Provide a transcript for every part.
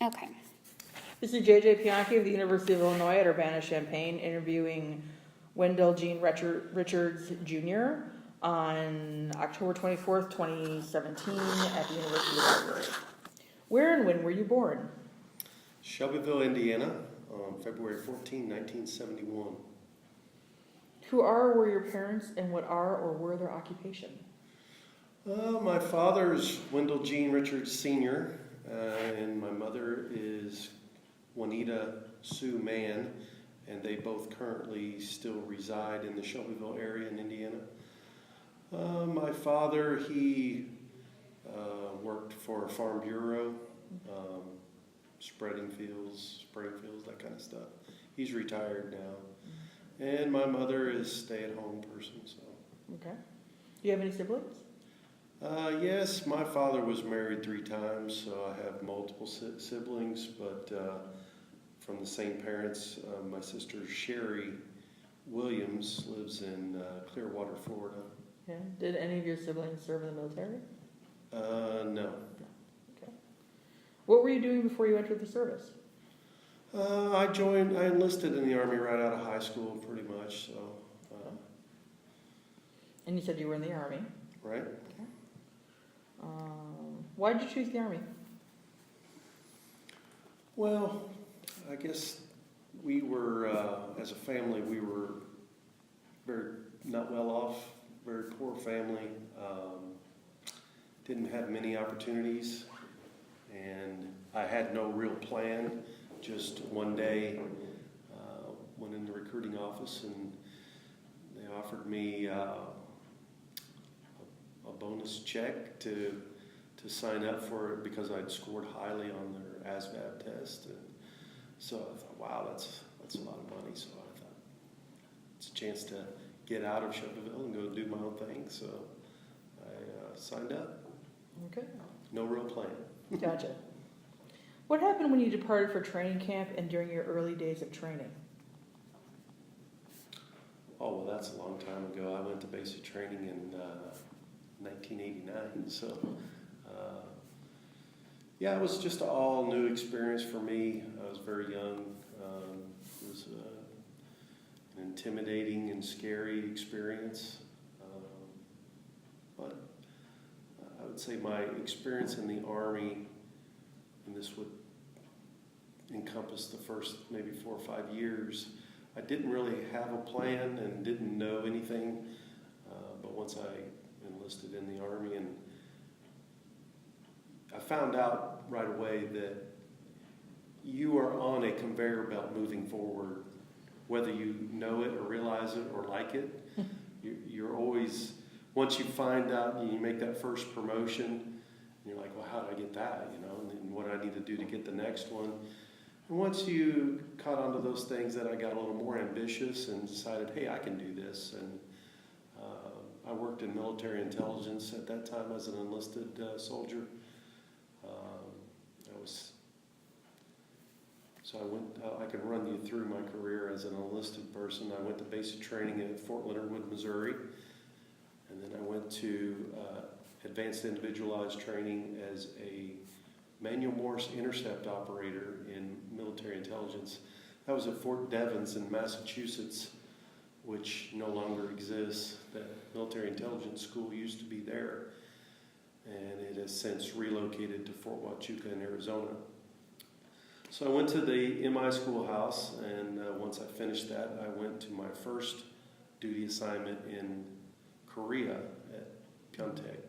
Okay. This is JJ Pianki of the University of Illinois at Urbana-Champaign interviewing Wendell Gene Richards Jr. on October 24th, 2017 at the University Library. Where and when were you born? Shelbyville, Indiana, on February 14, 1971. Who are or were your parents, and what are or were their occupation? My father is Wendell Gene Richards Sr., and my mother is Juanita Sue Mann, and they both currently still reside in the Shelbyville area in Indiana. My father, he worked for a farm bureau, spreading fields, spraying fields, that kind of stuff. He's retired now. And my mother is a stay-at-home person. So. Okay. Do you have any siblings? Yes, my father was married 3 times, so I have multiple siblings, but from the same parents. My sister Sherry Williams lives in Clearwater, Florida. Yeah. Did any of your siblings serve in the military? No. Okay. What were you doing before you entered the service? I enlisted in the Army right out of high school, pretty much. So. And you said you were in the Army. Right. Okay. Why did you choose the Army? Well, I guess we were, as a family, we were very not well off, very poor family. Didn't have many opportunities, and I had no real plan. Just one day, went in the recruiting office, and they offered me a bonus check to sign up for it because I'd scored highly on their ASVAB test. And so I thought, wow, that's a lot of money. So I thought it's a chance to get out of Shelbyville and go do my own thing. So I signed up. Okay. No real plan. Gotcha. What happened when you departed for training camp and during your early days of training? Oh, well, that's a long time ago. I went to basic training in 1989. So, yeah, it was just an all new experience for me. I was very young. It was an intimidating and scary experience. But I would say my experience in the Army, and this would encompass the first maybe 4 or 5 years, I didn't really have a plan and didn't know anything. But once I enlisted in the Army, and I found out right away that you are on a conveyor belt moving forward, whether you know it or realize it or like it. You're always, once you find out and you make that first promotion, and you're like, well, how did I get that? You know, and what do I need to do to get the next one? And once you caught on to those things, then I got a little more ambitious and decided, hey, I can do this. And I worked in military intelligence at that time as an enlisted soldier. I can run you through my career as an enlisted person. I went to basic training at Fort Leonard Wood, Missouri, and then I went to advanced individualized training as a manual Morse intercept operator in military intelligence. That was at Fort Devens in Massachusetts, which no longer exists. That military intelligence school used to be there, and it has since relocated to Fort Huachuca in Arizona. So I went to the MI schoolhouse, and once I finished that, I went to my first duty assignment in Korea at Pyeongtaek,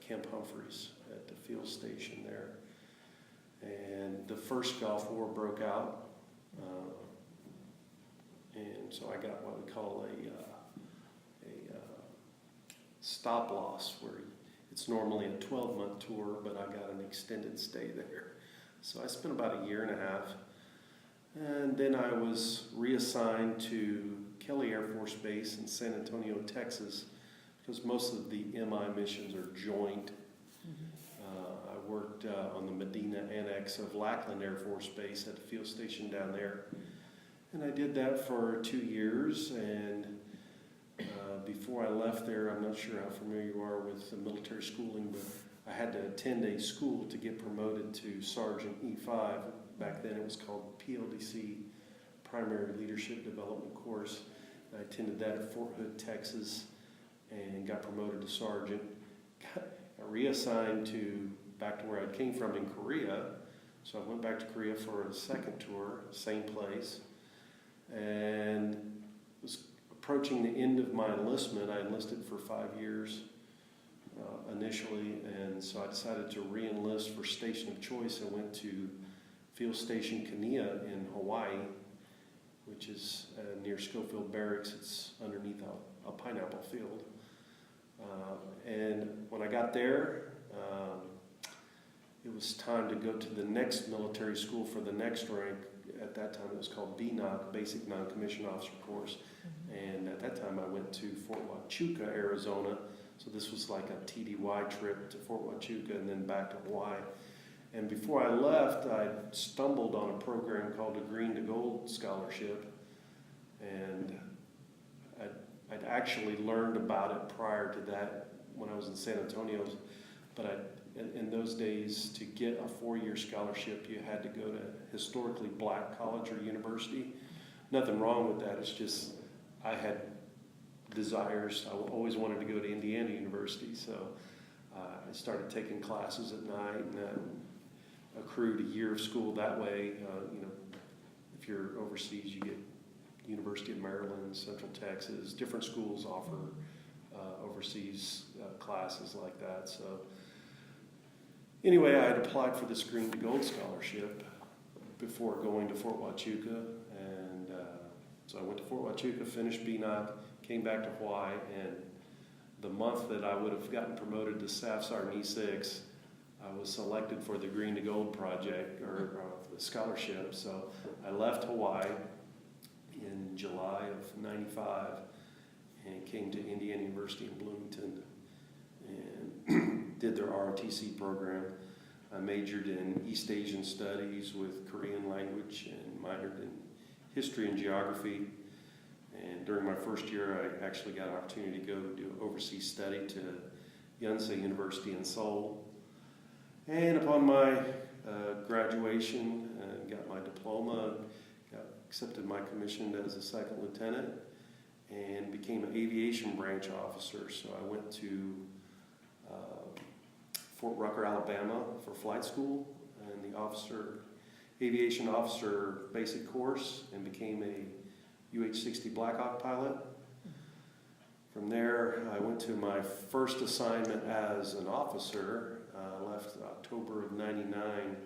Camp Humphreys at the field station there. And the first Gulf War broke out, and so I got what we call a stop loss, where it's normally a 12-month tour, but I got an extended stay there. So I spent about a year and a half, and then I was reassigned to Kelly Air Force Base in San Antonio, Texas, because most of the MI missions are joint. I worked on the Medina Annex of Lackland Air Force Base at the field station down there, and I did that for 2 years. And before I left there, I'm not sure how familiar you are with the military schooling, but I had to attend a school to get promoted to Sergeant E5. Back then it was called PLDC, Primary Leadership Development Course. I attended that at Fort Hood, Texas, and got promoted to sergeant. Got reassigned back to where I came from in Korea. So I went back to Korea for a second tour, same place, and was approaching the end of my enlistment. I enlisted for 5 years initially, and so I decided to re-enlist for station of choice. I went to Field Station Kania in Hawaii, which is near Schofield Barracks. It's underneath a pineapple field. And when I got there, it was time to go to the next military school for the next rank. At that time it was called BNOC, Basic Non-Commissioned Officer Course. And at that time I went to Fort Huachuca, Arizona. So this was like a TDY trip to Fort Huachuca and then back to Hawaii. And before I left, I stumbled on a program called the Green to Gold Scholarship. And I'd actually learned about it prior to that when I was in San Antonio. But in those days, to get a 4-year scholarship, you had to go to historically black college or university. Nothing wrong with that. It's just I had desires. I always wanted to go to Indiana University, so I started taking classes at night and accrued a year of school that way. If you're overseas, you get University of Maryland, Central Texas. Different schools offer overseas classes like that. So anyway, I had applied for this Green to Gold scholarship before going to Fort Huachuca, and so I went to Fort Huachuca, finished BNOC, came back to Hawaii, and the month that I would have gotten promoted to Staff Sergeant E6, I was selected for the Green to Gold project, or the scholarship. So I left Hawaii in July of '95 and came to Indiana University in Bloomington and did their ROTC program. I majored in East Asian Studies with Korean language and minored in History and Geography. And during my first year, I actually got an opportunity to go do overseas study to Yonsei University in Seoul. And upon my graduation, got my diploma, accepted my commission as a second lieutenant, and became an aviation branch officer. So I went to Fort Rucker, Alabama for flight school and the aviation officer basic course, and became a UH-60 Black Hawk pilot. From there, I went to my first assignment as an officer. I left October of '99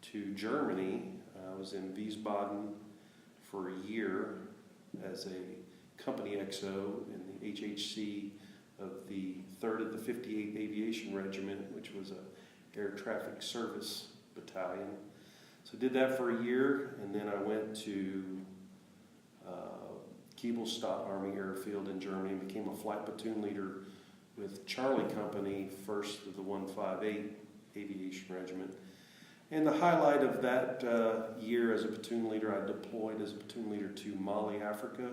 to Germany. I was in Wiesbaden for a year as a company XO in the HHC of the 3rd of the 58th Aviation Regiment, which was a air traffic service battalion. So I did that for a year, and then I went to Giebelstadt Army Airfield in Germany and became a flight platoon leader with Charlie Company, 1st of the 158 Aviation Regiment. And the highlight of that year as a platoon leader, I deployed as a platoon leader to Mali, Africa,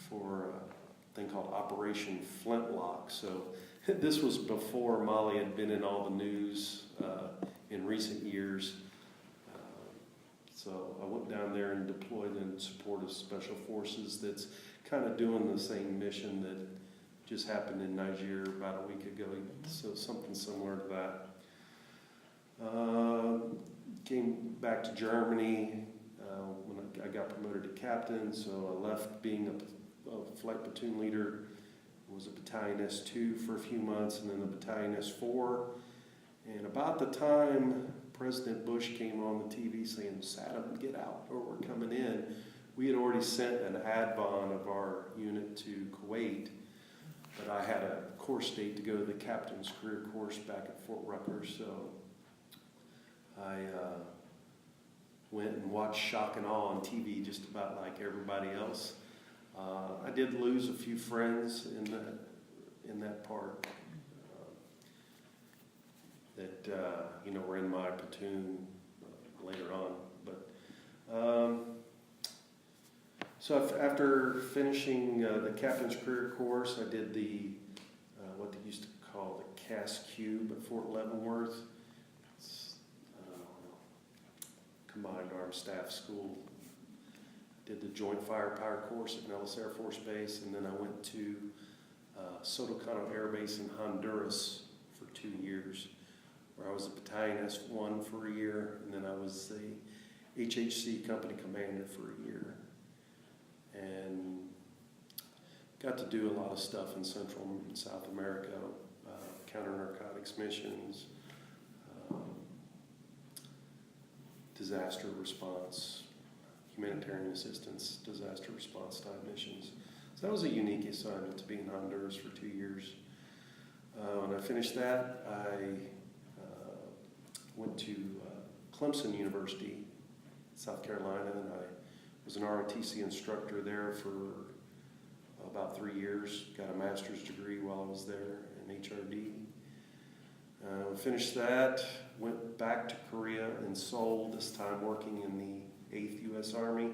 for a thing called Operation Flintlock. So this was before Mali had been in all the news in recent years. So I went down there and deployed in support of Special Forces that's kind of doing the same mission that just happened in Niger about a week ago, so something similar to that. Came back to Germany when I got promoted to captain, so I left being a flight platoon leader, was a battalion S2 for a few months, and then the battalion S4. And about the time President Bush came on the TV saying, "Saddam, get out, or we're coming in," we had already sent an advon of our unit to Kuwait, but I had a course date to go to the captain's career course back at Fort Rucker, so I went and watched Shock and Awe on TV just about like everybody else. I did lose a few friends in that part that were in my platoon later on. But so after finishing the captain's career course, I did the what they used to call the CAS Cube at Fort Leavenworth. It's Combined Armed Staff School. Did the Joint Firepower course at Nellis Air Force Base, and then I went to Sotocano Air Base in Honduras for 2 years, where I was a battalion S1 for a year, and then I was the HHC company commander for a year. And got to do a lot of stuff in Central and South America, counter-narcotics missions, disaster response, humanitarian assistance, disaster response type missions. So that was a unique assignment to be in Honduras for 2 years. When I finished that, I went to Clemson University, South Carolina, and I was an ROTC instructor there for about 3 years. Got a master's degree while I was there in HRD. Finished that, went back to Korea and Seoul, this time working in the 8th U.S. Army.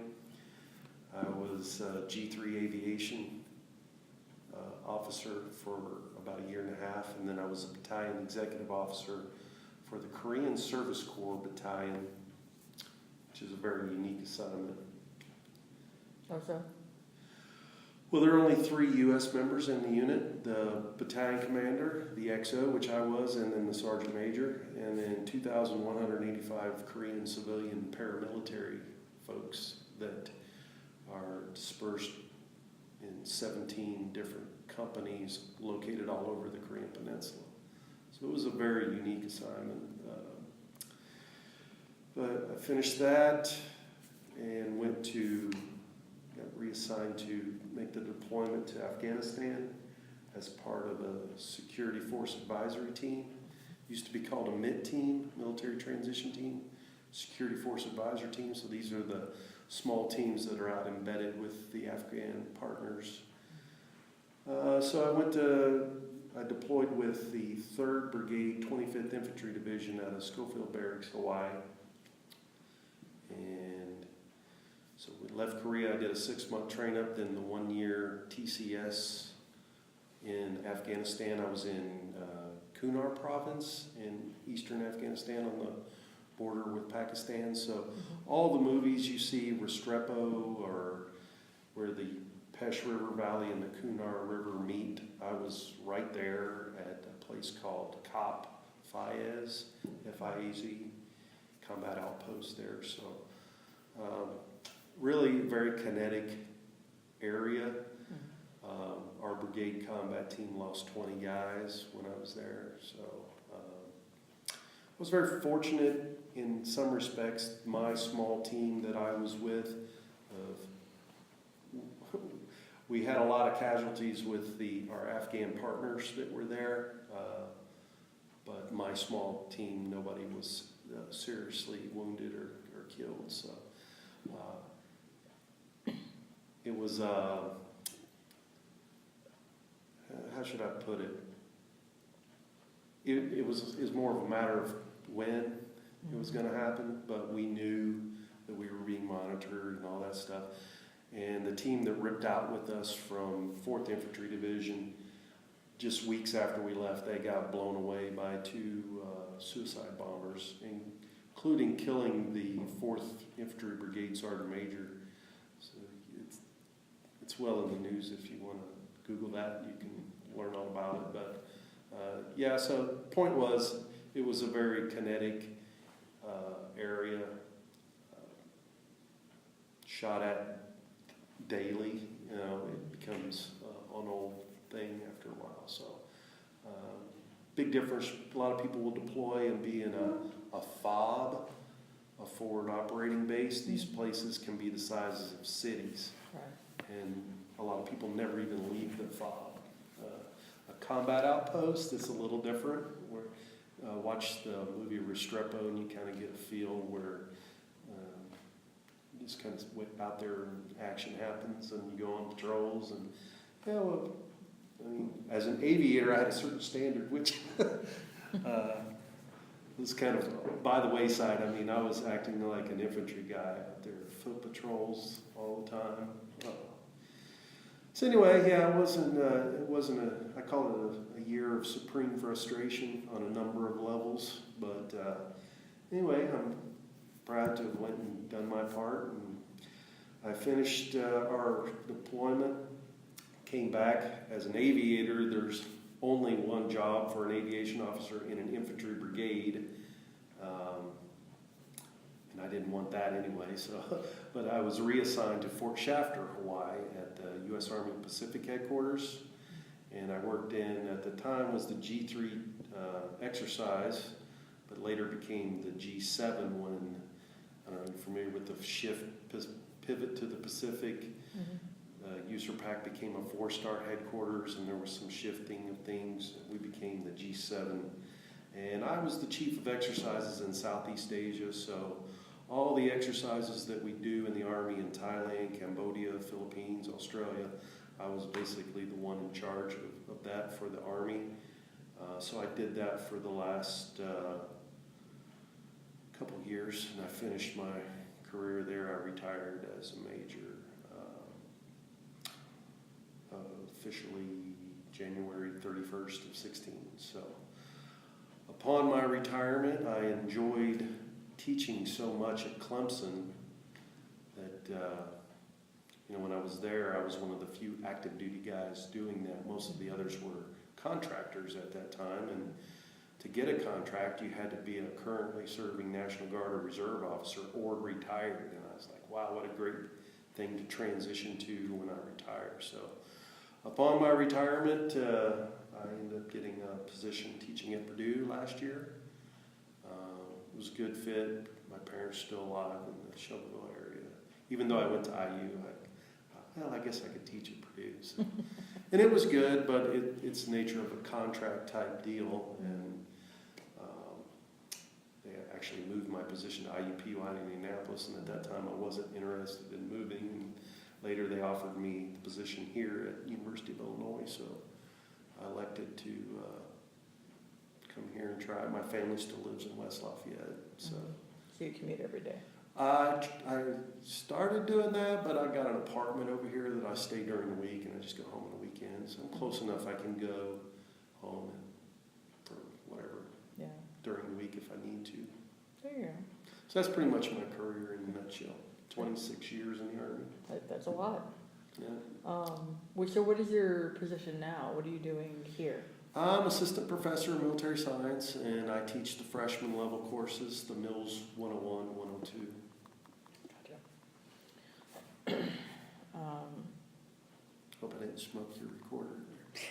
I was G3 aviation officer for about a year and a half, and then I was a battalion executive officer for the Korean Service Corps Battalion, which is a very unique assignment. How so? Well, there are only 3 U.S. members in the unit, the battalion commander, the XO, which I was, and then the sergeant major, and then 2,185 Korean civilian paramilitary folks that are dispersed in 17 different companies located all over the Korean Peninsula. So it was a very unique assignment. But I finished that and got reassigned to make the deployment to Afghanistan as part of a security force advisory team. Used to be called a MIT team, military transition team, security force advisor team. So these are the small teams that are out embedded with the Afghan partners. So I deployed with the 3rd Brigade, 25th Infantry Division out of Schofield Barracks, Hawaii. And so we left Korea. I did a 6-month train up, then the 1-year TCS in Afghanistan. I was in Kunar province in eastern Afghanistan on the border with Pakistan. So all the movies you see, Restrepo, or where the Pesh River Valley and the Kunar River meet, I was right there at a place called Kop Fayez, F-I-E-Z, combat outpost there. So really very kinetic area. Our brigade combat team lost 20 guys when I was there. So I was very fortunate in some respects. My small team that I was with, we had a lot of casualties with our Afghan partners that were there, but my small team, nobody was seriously wounded or killed. So it was, how should I put it? It was more of a matter of when it was going to happen, but we knew that we were being monitored and all that stuff. And the team that ripped out with us from 4th Infantry Division, just weeks after we left, they got blown away by 2 suicide bombers, including killing the 4th Infantry Brigade Sergeant Major. So it's well in the news if you want to Google that. You can learn all about it. But yeah, so the point was, it was a very kinetic area, shot at daily. You know, it becomes an old thing after a while. So big difference. A lot of people will deploy and be in a FOB, a forward operating base. These places can be the sizes of cities. Right. And a lot of people never even leave the FOB. A combat outpost is a little different. Where watch the movie Restrepo and you kind of get a feel where just kind of out there and action happens and you go on patrols. And yeah, well, I mean, as an aviator, I had a certain standard, which was kind of by the wayside. I mean, I was acting like an infantry guy out there, foot patrols all the time. So anyway, yeah, it wasn't I call it a year of supreme frustration on a number of levels. But anyway, I'm proud to have went and done my part. And I finished our deployment, came back as an aviator. There's only one job for an aviation officer in an infantry brigade. And I didn't want that anyway, but I was reassigned to Fort Shafter, Hawaii at the U.S. Army Pacific Headquarters. And I worked in, at the time was the G3 exercise, but later became the G7 when, I don't know if you're familiar with the shift, pivot to the Pacific. USRPAC became a 4-star headquarters, and there was some shifting of things. We became the G7. And I was the chief of exercises in Southeast Asia, so all the exercises that we do in the Army in Thailand, Cambodia, Philippines, Australia, I was basically the one in charge of that for the Army. So I did that for the last couple of years, and I finished my career there. I retired as a major officially January 31st of 16. So upon my retirement, I enjoyed teaching so much at Clemson that when I was there, I was one of the few active duty guys doing that. Most of the others were contractors at that time, and to get a contract, you had to be a currently serving National Guard or Reserve officer or retired. And I was like, wow, what a great thing to transition to when I retire. So upon my retirement, I ended up getting a position teaching at Purdue last year. It was a good fit. My parents are still alive in the Shelbyville area. Even though I went to IU, I guess I could teach at Purdue. So. And it was good, but it's the nature of a contract type deal. And they actually moved my position to IUP while in Indianapolis, and at that time I wasn't interested in moving. And later they offered me the position here at University of Illinois, so I elected to come here and try. My family still lives in West Lafayette. So you commute every day? I started doing that, but I got an apartment over here that I stay during the week, and I just go home on the weekends. I'm close enough I can go home for whatever during the week if I need to. There you go. So that's pretty much my career in a nutshell. 26 years in the Army. That's a lot. Yeah. So what is your position now? What are you doing here? I'm assistant professor of military science, and I teach the freshman level courses, the Mills 101, 102. Gotcha. Hope I didn't smoke your recorder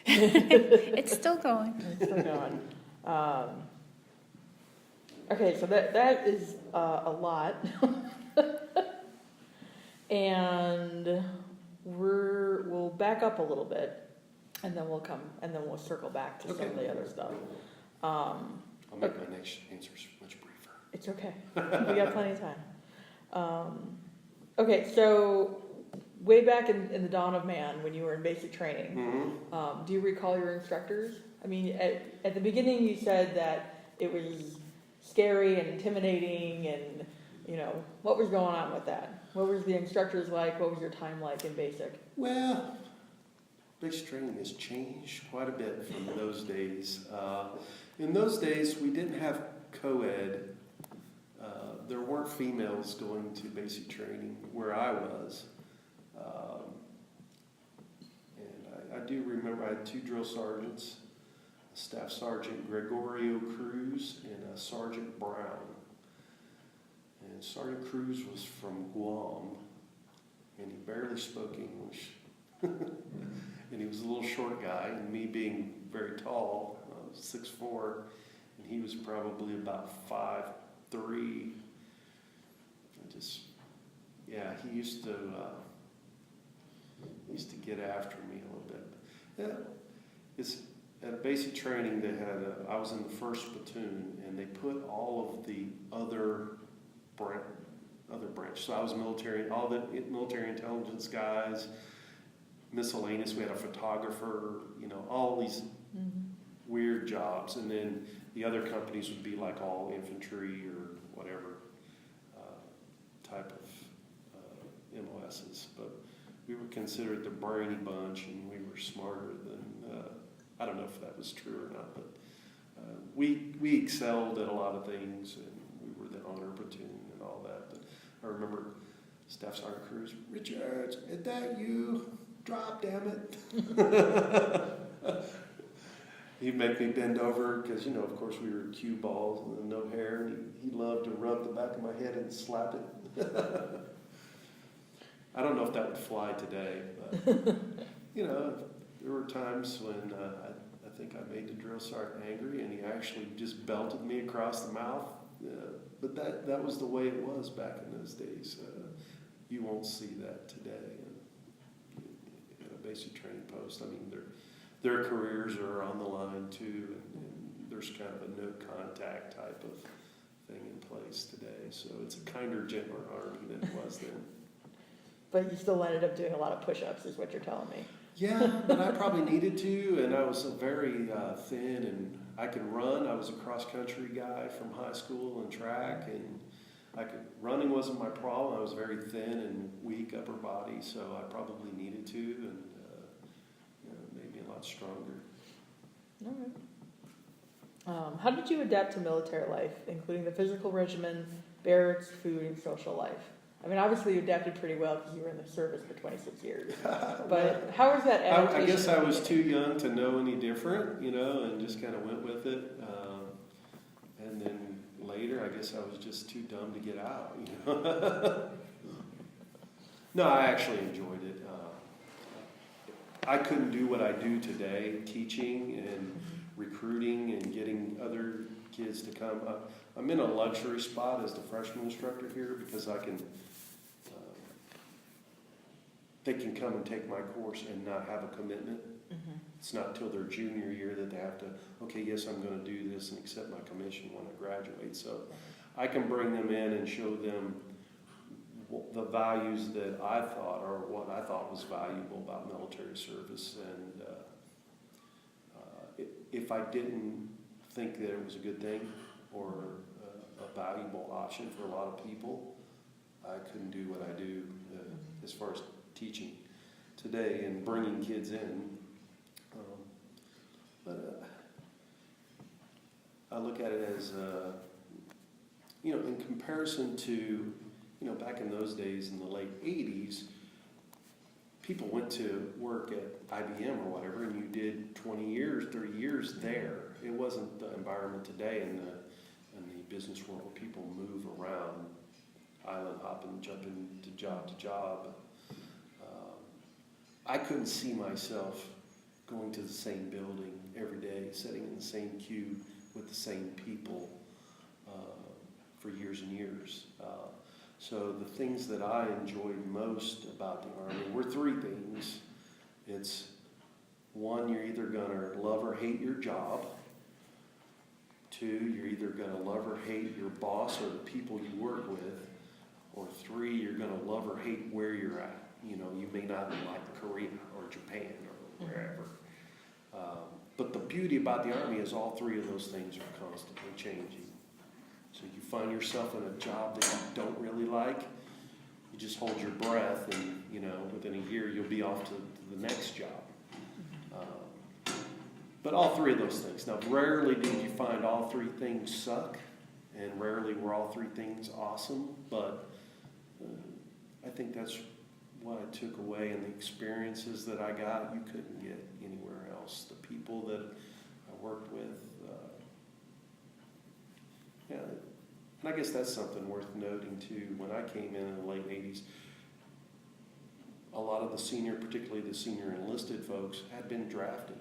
there. It's still going. It's still going. Okay, so that is a lot. And we'll back up a little bit. And then we'll circle back to some of the other stuff. I'll make my next answers much briefer. It's okay. We got plenty of time. Okay, so way back in the dawn of man, when you were in basic training, do you recall your instructors? I mean, at the beginning you said that it was scary and intimidating, and what was going on with that? What was the instructors like? What was your time like in basic? Well, basic training has changed quite a bit from those days. In those days, we didn't have co-ed. There weren't females going to basic training where I was. And I do remember I had 2 drill sergeants, a Staff Sergeant Gregorio Cruz and a Sergeant Brown. And Sergeant Cruz was from Guam, and he barely spoke English. And he was a little short guy, and me being very tall, 6'4", and he was probably about 5'3". He used to get after me a little bit. Yeah, it's at a basic training they had. I was in the 1st platoon, and they put all of the other branch. So I was military, all the military intelligence guys. Miscellaneous, we had a photographer, all these weird jobs, and then the other companies would be like all infantry or whatever type of MOSs. But we were considered the brainy bunch, and we were smarter than, I don't know if that was true or not, but we excelled at a lot of things, and we were the honor platoon and all that. But I remember Staff Sergeant Cruz, "Richards, is that you? Drop, damn it." He'd make me bend over because, of course, we were cue balls and no hair, and he loved to rub the back of my head and slap it. I don't know if that would fly today, but, there were times when I think I made the drill sergeant angry, and he actually just belted me across the mouth. But that was the way it was back in those days. You won't see that today at a basic training post. I mean, their careers are on the line too, and there's kind of a no contact type of thing in place today. So it's a kinder, gentler Army than it was then. But you still ended up doing a lot of push-ups, is what you're telling me. Yeah, but I probably needed to, and I was very thin, and I could run. I was a cross-country guy from high school and track, and running wasn't my problem. I was very thin and weak upper body, so I probably needed to, and it made me a lot stronger. All right. How did you adapt to military life, including the physical regimen, barracks, food, and social life? I mean, obviously you adapted pretty well because you were in the service for 26 years. But how was that adaptation? I guess I was too young to know any different, and just kind of went with it. And then later, I guess I was just too dumb to get out. No, I actually enjoyed it. I couldn't do what I do today, teaching and recruiting and getting other kids to come. I'm in a luxury spot as the freshman instructor here because they can come and take my course and not have a commitment. Mm-hmm. It's not till their junior year that they have to, okay, yes, I'm going to do this and accept my commission when I graduate. So I can bring them in and show them the values that I thought, or what I thought was valuable about military service. And if I didn't think that it was a good thing or a valuable option for a lot of people, I couldn't do what I do as far as teaching today and bringing kids in. But I look at it as, in comparison to, back in those days in the late 80s, people went to work at IBM or whatever, and you did 20 years, 30 years there. It wasn't the environment today in the business world where people move around, island hopping, jumping to job. I couldn't see myself going to the same building every day, sitting in the same queue with the same people for years and years. So the things that I enjoyed most about the Army were three things. It's one, you're either going to love or hate your job. Two, you're either going to love or hate your boss or the people you work with. Or three, you're going to love or hate where you're at. You may not like Korea or Japan or wherever. But the beauty about the Army is all three of those things are constantly changing. So you find yourself in a job that you don't really like, you just hold your breath and, within a year you'll be off to the next job. But all three of those things. Now, rarely did you find all three things suck, and rarely were all three things awesome, but I think that's what I took away, and the experiences that I got, you couldn't get anywhere else. The people that I worked with, and I guess that's something worth noting too. When I came in the late 80s, a lot of the senior, particularly the senior enlisted folks, had been drafted.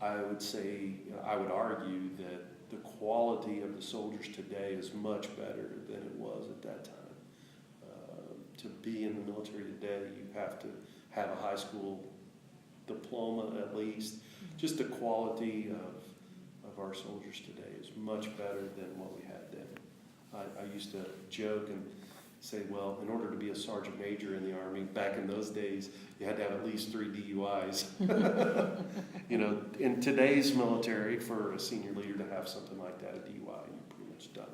I would say, I would argue that the quality of the soldiers today is much better than it was at that time. To be in the military today, you have to have a high school diploma at least. Just the quality of our soldiers today is much better than what we had then. I used to joke and say, well, in order to be a sergeant major in the Army, back in those days, you had to have at least 3 DUIs. In today's military, for a senior leader to have something like that, a DUI, you're pretty much done.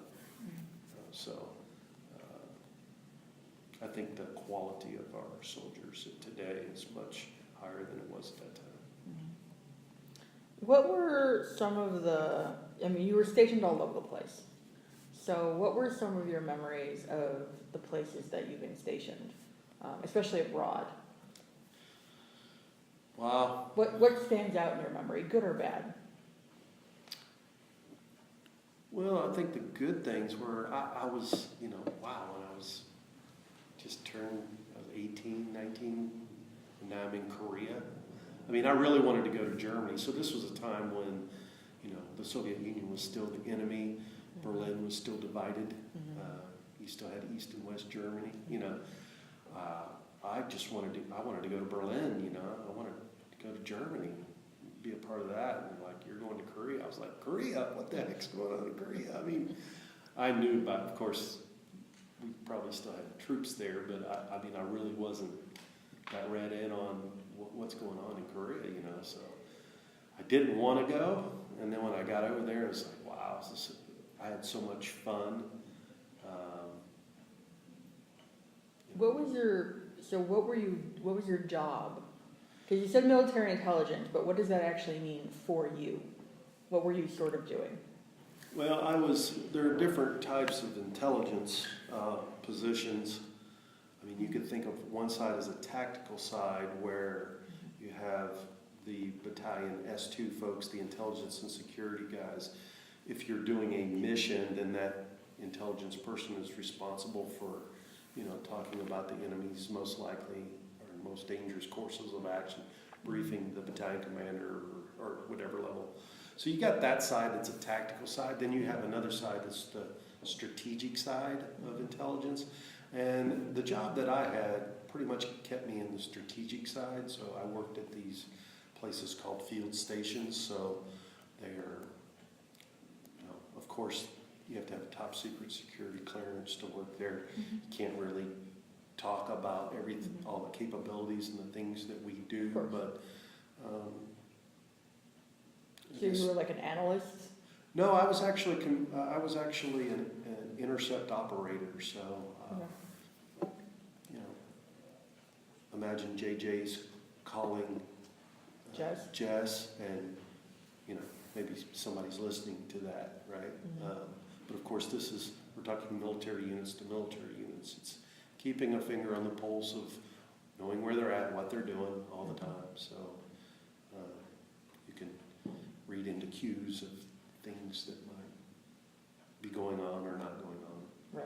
So I think the quality of our soldiers today is much higher than it was at that time. What were some of you were stationed all over the place. So what were some of your memories of the places that you've been stationed, especially abroad? Wow. What stands out in your memory, good or bad? Well, I think the good things were, I was, when I was just turned, I was 18, 19, and now I'm in Korea. I mean, I really wanted to go to Germany, so this was a time when, the Soviet Union was still the enemy, Berlin was still divided, you still had East and West Germany, I wanted to go to Berlin, I wanted to go to Germany, be a part of that, and like, you're going to Korea. I was like, Korea? What the heck's going on in Korea? I mean, I knew about, of course, we probably still had troops there, but I really wasn't that read in on what's going on in Korea, so I didn't want to go, and then when I got over there, it was like, wow, I had so much fun. What was your job? Because you said military intelligence, but what does that actually mean for you? What were you sort of doing? Well, there are different types of intelligence positions. I mean, you could think of one side as a tactical side where you have the battalion S2 folks, the intelligence and security guys. If you're doing a mission, then that intelligence person is responsible for, talking about the enemy's most likely or most dangerous courses of action, briefing the battalion commander or whatever level. So you got that side that's a tactical side. Then you have another side that's the strategic side of intelligence. And the job that I had pretty much kept me in the strategic side. So I worked at these places called field stations. So they are, of course, you have to have a top secret security clearance to work there. Mm-hmm. You can't really talk about everything, all the capabilities and the things that we do, but so you were like an analyst? no, I was actually an intercept operator. So imagine JJ's calling Jess, and maybe somebody's listening to that, right? Mm-hmm. But of course, we're talking military units to military units. It's keeping a finger on the pulse of knowing where they're at, what they're doing all the time. So you can read into cues of things that might be going on or not going on. Right.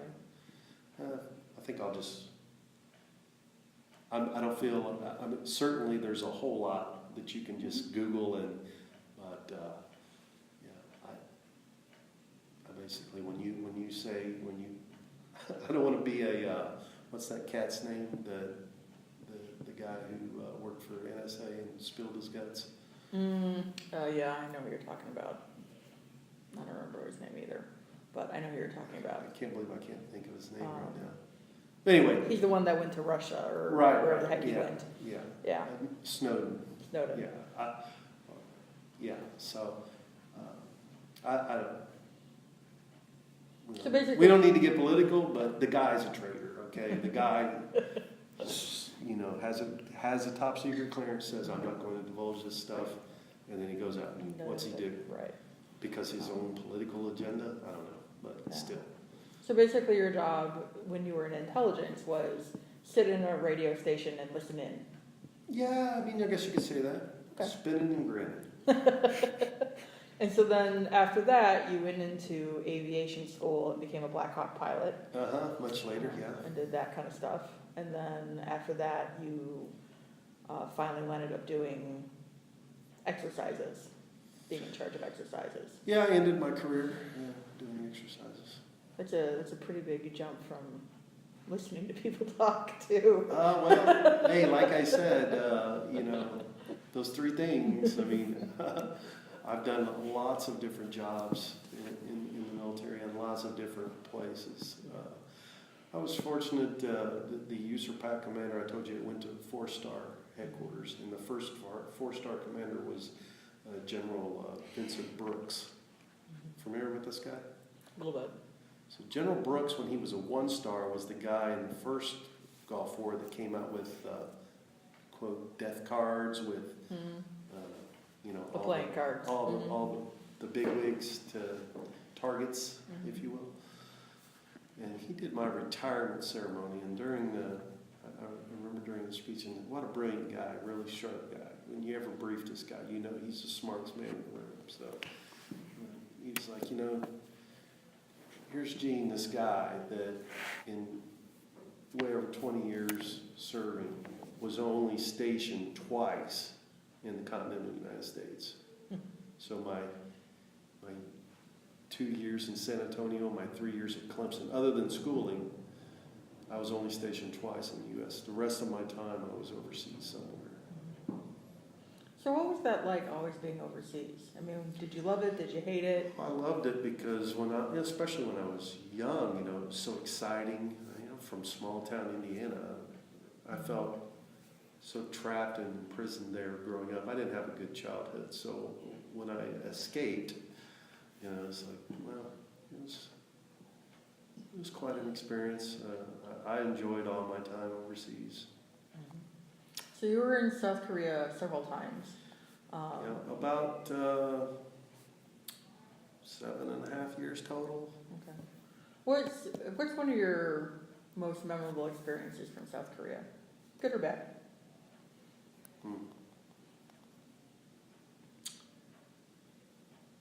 I think I don't feel, certainly there's a whole lot that you can just Google but I basically, when you say, I don't want to be what's that cat's name? The guy who worked for NSA and spilled his guts. Yeah, I know what you're talking about. I don't remember his name either, but I know who you're talking about. I can't believe I can't think of his name right now. Anyway. He's the one that went to Russia or wherever the heck he went. Yeah. Snowden. Yeah. So, I don't. So basically, we don't need to get political, but the guy's a traitor. Okay, the guy, has a top secret clearance. Says I'm not going to divulge this stuff, and then he goes out and what's he do? Right. Because his own political agenda. I don't know, but still. So basically, your job when you were in intelligence was sit in a radio station and listen in. Yeah, I guess you could say that. Okay. Spinning and grinning. And so then after that, you went into aviation school and became a Black Hawk pilot. Much later, yeah. And did that kind of stuff. And then after that, you finally landed up doing exercises, being in charge of exercises. Yeah, I ended my career doing exercises. That's a pretty big jump from listening to people talk to. Well, hey, like I said, those three things. I've done lots of different jobs in the military and lots of different places. I was fortunate that the USARPAC commander, I told you, it went to 4-star headquarters, and the first 4-star commander was General Vincent Brooks. Familiar with this guy? A little bit. So General Brooks, when he was a 1-star, was the guy in the first Gulf War that came out with, quote, death cards with, The playing cards. all the bigwigs to targets, if you will. And he did my retirement ceremony, and during I remember during the speech, and what a brilliant guy, really sharp guy. When you ever brief this guy, you know he's the smartest man in the room. So he was like, here's Gene, this guy that in way over 20 years serving was only stationed twice in the continental United States. So my 2 years in San Antonio, my 3 years at Clemson, other than schooling, I was only stationed twice in the U.S. The rest of my time, I was overseas somewhere. So what was that like, always being overseas? I mean, did you love it? Did you hate it? I loved it because especially when I was young, it was so exciting. From small town Indiana, I felt so trapped and imprisoned there growing up. I didn't have a good childhood, so when I escaped, it's like, well, it was quite an experience. I enjoyed all my time overseas. So you were in South Korea several times. About 7.5 years total. Okay. What's one of your most memorable experiences from South Korea? Good or bad?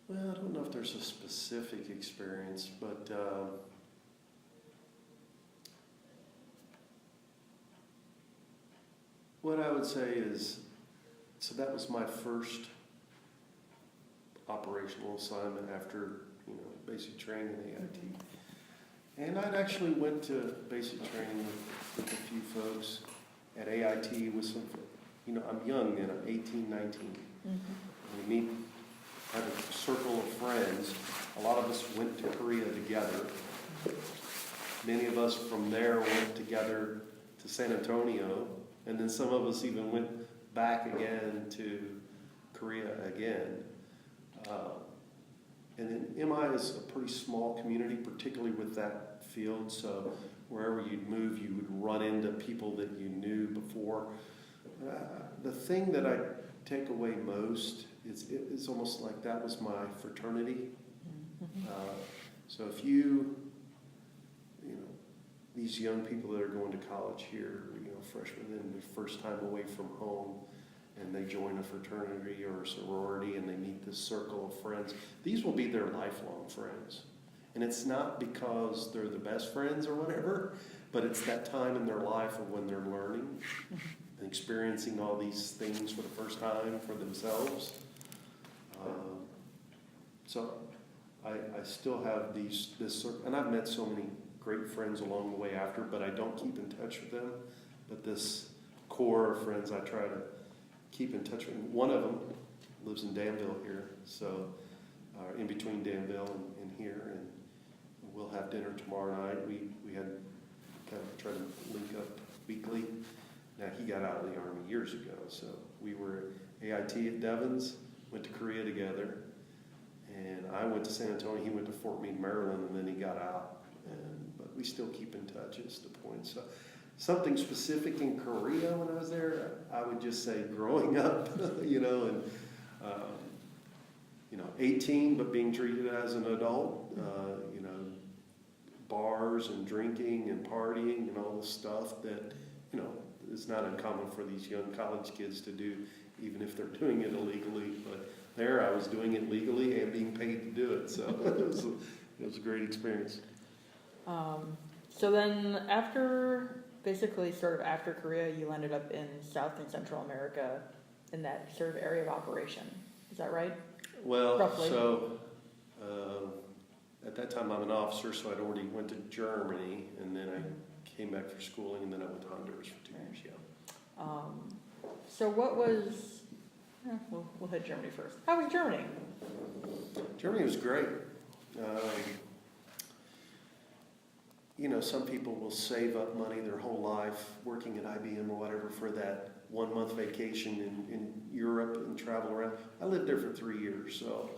Well, I don't know if there's a specific experience, but what I would say is, so that was my first operational assignment after, basic training in AIT. And I actually went to basic training with a few folks at AIT with some, I'm young then, I'm 18, 19. We meet, had a circle of friends. A lot of us went to Korea together. Many of us from there went together to San Antonio, and then some of us even went back again to Korea again. And then MI is a pretty small community, particularly with that field, so wherever you'd move, you would run into people that you knew before. The thing that I take away most is it's almost like that was my fraternity. So if these young people that are going to college here, freshmen, and their first time away from home, and they join a fraternity or a sorority, and they meet this circle of friends, these will be their lifelong friends. And it's not because they're the best friends or whatever, but it's that time in their life of when they're learning and experiencing all these things for the first time for themselves. So I still have this, and I've met so many great friends along the way after, but I don't keep in touch with them. But this core of friends I try to keep in touch with. One of them lives in Danville here, so in between Danville and here, and we'll have dinner tomorrow night. We had kind of tried to link up weekly. Now, he got out of the Army years ago, so we were AIT at Devens, went to Korea together, and I went to San Antonio, he went to Fort Meade, Maryland, and then he got out. But we still keep in touch is the point. So something specific in Korea when I was there, I would just say growing up, and 18 but being treated as an adult, bars and drinking and partying and all this stuff that, is not uncommon for these young college kids to do, even if they're doing it illegally. But there I was doing it legally and being paid to do it, so it was a great experience. So then basically sort of after Korea, you ended up in South and Central America in that sort of area of operation. Is that right? Well, roughly? So at that time I'm an officer, so I'd already went to Germany, and then I came back for schooling, and then I went to Honduras for 2 years, So what was, we'll hit Germany first. How was Germany? Germany was great. Some people will save up money their whole life working at IBM or whatever for that 1 month vacation in Europe and travel around. I lived there for 3 years, so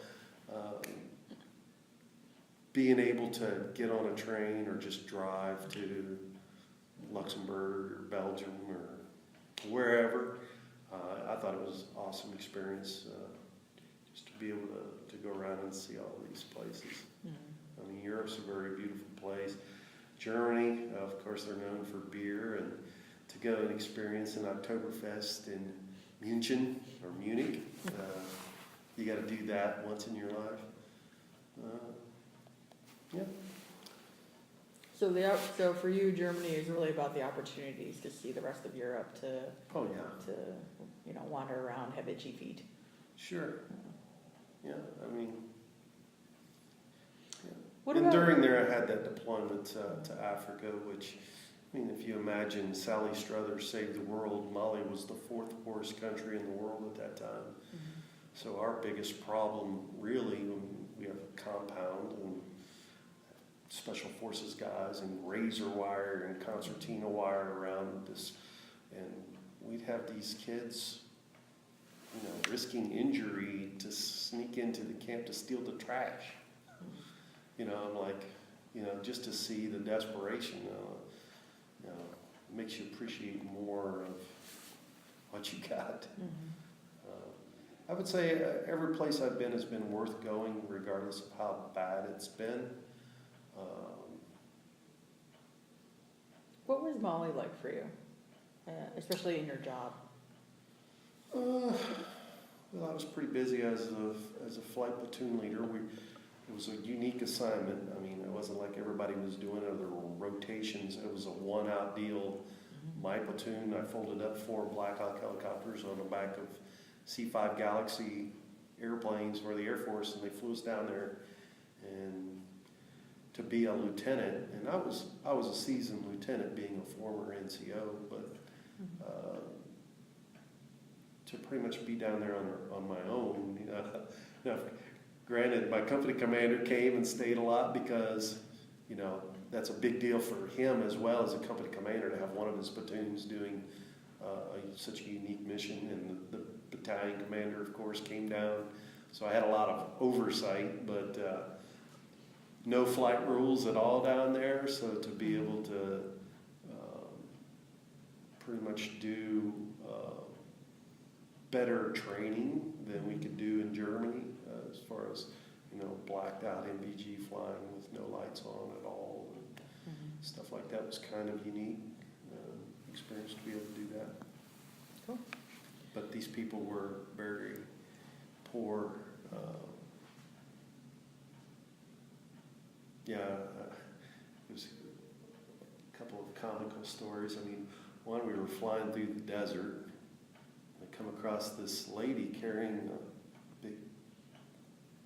being able to get on a train or just drive to Luxembourg or Belgium or wherever. I thought it was an awesome experience just to be able to go around and see all these places. I mean, Europe's a very beautiful place. Germany, of course, they're known for beer, and to go and experience an Oktoberfest in Munich, you got to do that once in your life. Yeah. So for you, Germany is really about the opportunities to see the rest of Europe, to Oh yeah. wander around, have itchy feet. Sure. Yeah. I mean. What And about, during there, I had that deployment to Africa, which, I mean, if you imagine Sally Struthers saved the world, Mali was the 4th poorest country in the world at that time. So our biggest problem, really, when we have a compound and special forces guys and razor wire and concertina wire around this, and we'd have these kids, risking injury to sneak into the camp to steal the trash. I'm like, just to see the desperation, makes you appreciate more of what you got. I would say every place I've been has been worth going, regardless of how bad it's been. what was Mali like for you, especially in your job? Well, I was pretty busy as a flight platoon leader. It was a unique assignment. I mean, it wasn't like everybody was doing it. There were rotations. It was a one-out deal. My platoon, I folded up 4 Black Hawk helicopters on the back of C-5 Galaxy airplanes for the Air Force, and they flew us down there. And to be a lieutenant, and I was a seasoned lieutenant, being a former NCO, but to pretty much be down there on my own, Now, granted, my company commander came and stayed a lot because, that's a big deal for him as well as a company commander to have one of his platoons doing such a unique mission. And the battalion commander, of course, came down. So I had a lot of oversight, but no flight rules at all down there. So to be able to pretty much do better training than we could do in Germany, as far as blacked out MPG flying with no lights on at all, and stuff like that was kind of unique experience to be able to do that. Cool. But these people were very poor. There's a couple of comical stories. I mean, one, we were flying through the desert. I come across this lady carrying a big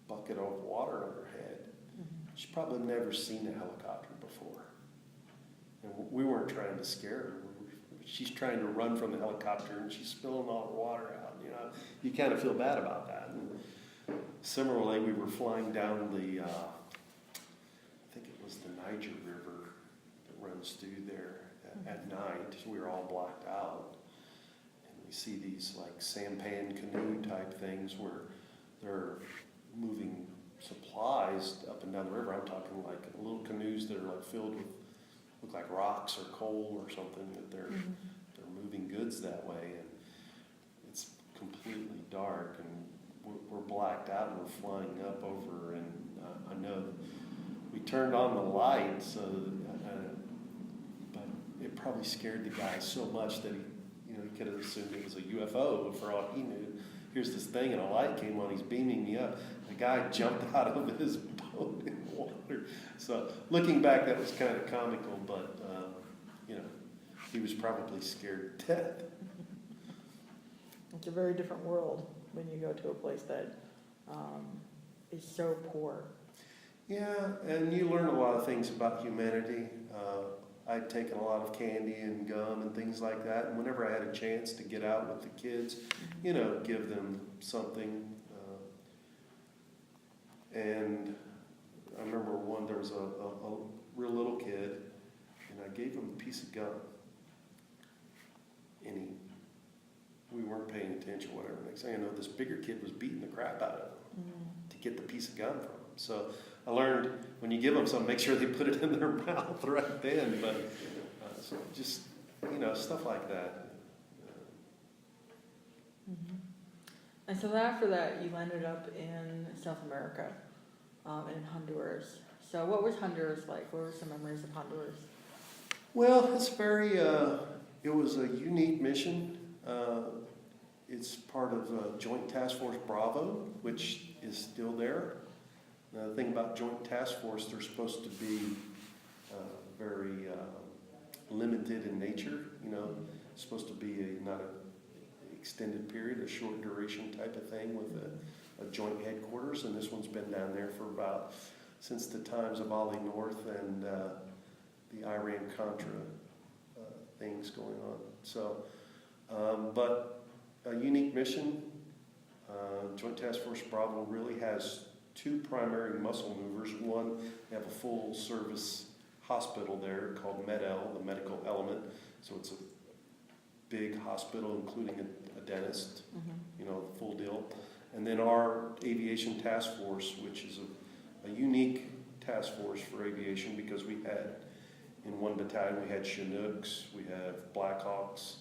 bucket of water on her head. She probably never seen a helicopter before. And we weren't trying to scare her. She's trying to run from the helicopter, and she's spilling all the water out. You kind of feel bad about that. And similarly, we were flying down the, I think it was the Niger River that runs through there at night. So we were all blacked out. And we see these like sampan canoe type things where they're moving supplies up and down the river. I'm talking like little canoes that are like filled with, look like rocks or coal or something, that they're moving goods that way, and it's completely dark, and we're blacked out, and we're flying up over, and I know we turned on the light, so but it probably scared the guy so much that he could have assumed it was a UFO for all he knew. Here's this thing, and a light came on, he's beaming me up. The guy jumped out of his boat in the water. So looking back, that was kind of comical, but he was probably scared to death. It's a very different world when you go to a place that is so poor. Yeah, and you learn a lot of things about humanity. I'd taken a lot of candy and gum and things like that, and whenever I had a chance to get out with the kids, give them something. And I remember there was a real little kid, and I gave him a piece of gum. And we weren't paying attention, whatever. Next thing I know, this bigger kid was beating the crap out of him to get the piece of gum from him. So I learned when you give them something, make sure they put it in their mouth right then. But So just, stuff like that. Mhm. And so then after that, you landed up in South America, in Honduras. So what was Honduras like? What were some memories of Honduras? Well, it's it was a unique mission. It's part of Joint Task Force Bravo, which is still there. Now, the thing about Joint Task Force, they're supposed to be very limited in nature. It's supposed to be not an extended period, a short duration type of thing with a joint headquarters. And this one's been down there for since the times of Ollie North and the Iran-Contra things going on. So, but a unique mission. Joint Task Force Bravo really has two primary muscle movers. One, they have a full service hospital there called Med-El, the medical element. So it's a big hospital, including a dentist, the full deal. And then our aviation task force, which is a unique task force for aviation, because we had, in one battalion, we had Chinooks, we have Blackhawks,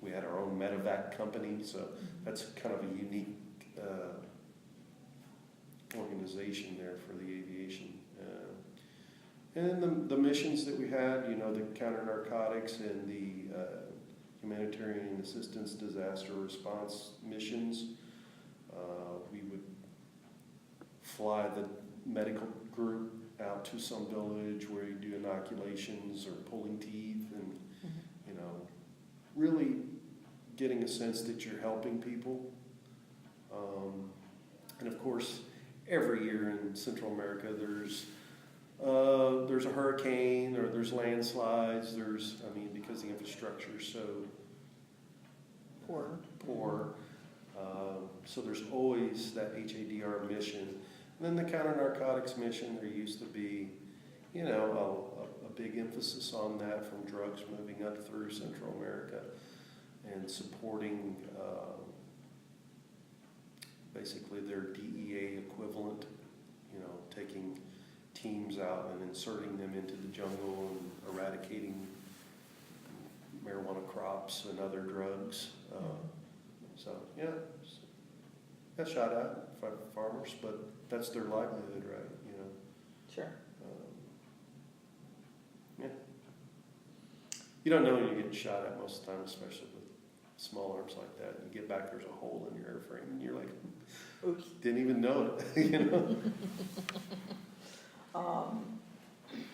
we had our own medevac company, so that's kind of a unique organization there for the aviation. And the missions that we had, the counter-narcotics and the humanitarian assistance disaster response missions, we would fly the medical group out to some village where you do inoculations or pulling teeth and, really getting a sense that you're helping people. And of course, every year in Central America, there's a hurricane or there's landslides. Because the infrastructure is so poor. So there's always that HADR mission. And then the counter-narcotics mission, there used to be, a big emphasis on that from drugs moving up through Central America and supporting basically their DEA equivalent, taking teams out and inserting them into the jungle and eradicating marijuana crops and other drugs. Got shot at by farmers, but that's their livelihood, right? Sure. You don't know when you're getting shot at most of the time, especially with small arms like that. You get back, there's a hole in your airframe, and you're like, oops, didn't even know it,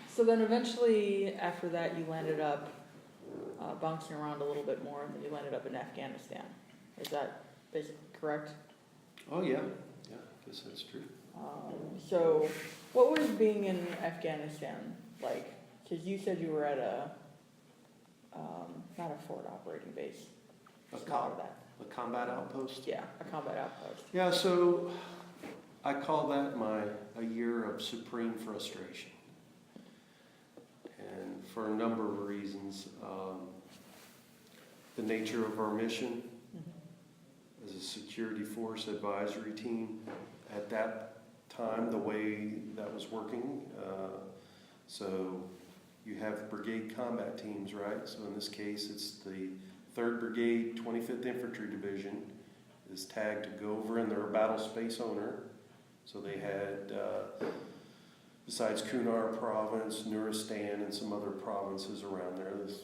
So then eventually, after that, you landed up bouncing around a little bit more, and then you landed up in Afghanistan. Is that basically correct? Oh, yeah. Yeah, I guess that's true. So what was being in Afghanistan like? Because you said you were at not a forward operating base. A combat outpost? Yeah, a combat outpost. Yeah, so I call that a year of supreme frustration. And for a number of reasons. The nature of our mission as a security force advisory team at that time, the way that was working. So you have brigade combat teams, right? So in this case, it's the 3rd Brigade, 25th Infantry Division is tagged to go over, and they're a battle space owner. So they had, besides Kunar Province, Nuristan, and some other provinces around there, this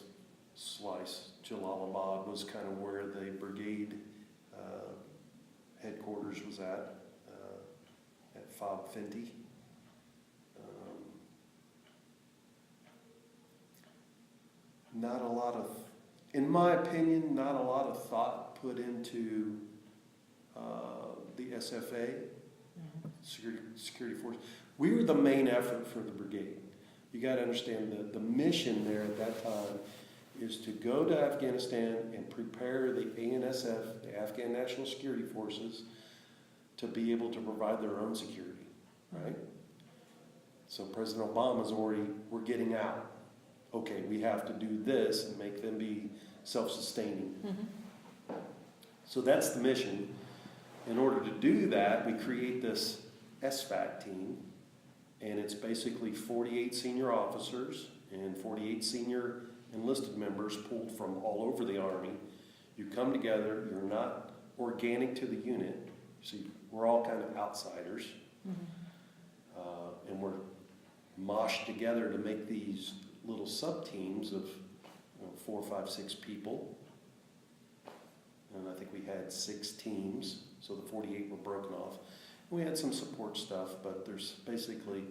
slice, Jalalabad was kind of where the brigade headquarters was at Fob Fenty. In my opinion, not a lot of thought put into the SFA, security force. We were the main effort for the brigade. You got to understand that the mission there at that time is to go to Afghanistan and prepare the ANSF, the Afghan National Security Forces, to be able to provide their own security, right? So President Obama's we're getting out. Okay, we have to do this and make them be self-sustaining. So that's the mission. In order to do that, we create this SFAC team, and it's basically 48 senior officers and 48 senior enlisted members pulled from all over the Army. You come together, you're not organic to the unit, see, we're all kind of outsiders, and we're moshed together to make these little sub-teams of 4, 5, 6 people. And I think we had 6 teams, so the 48 were broken off. We had some support stuff, but there's basically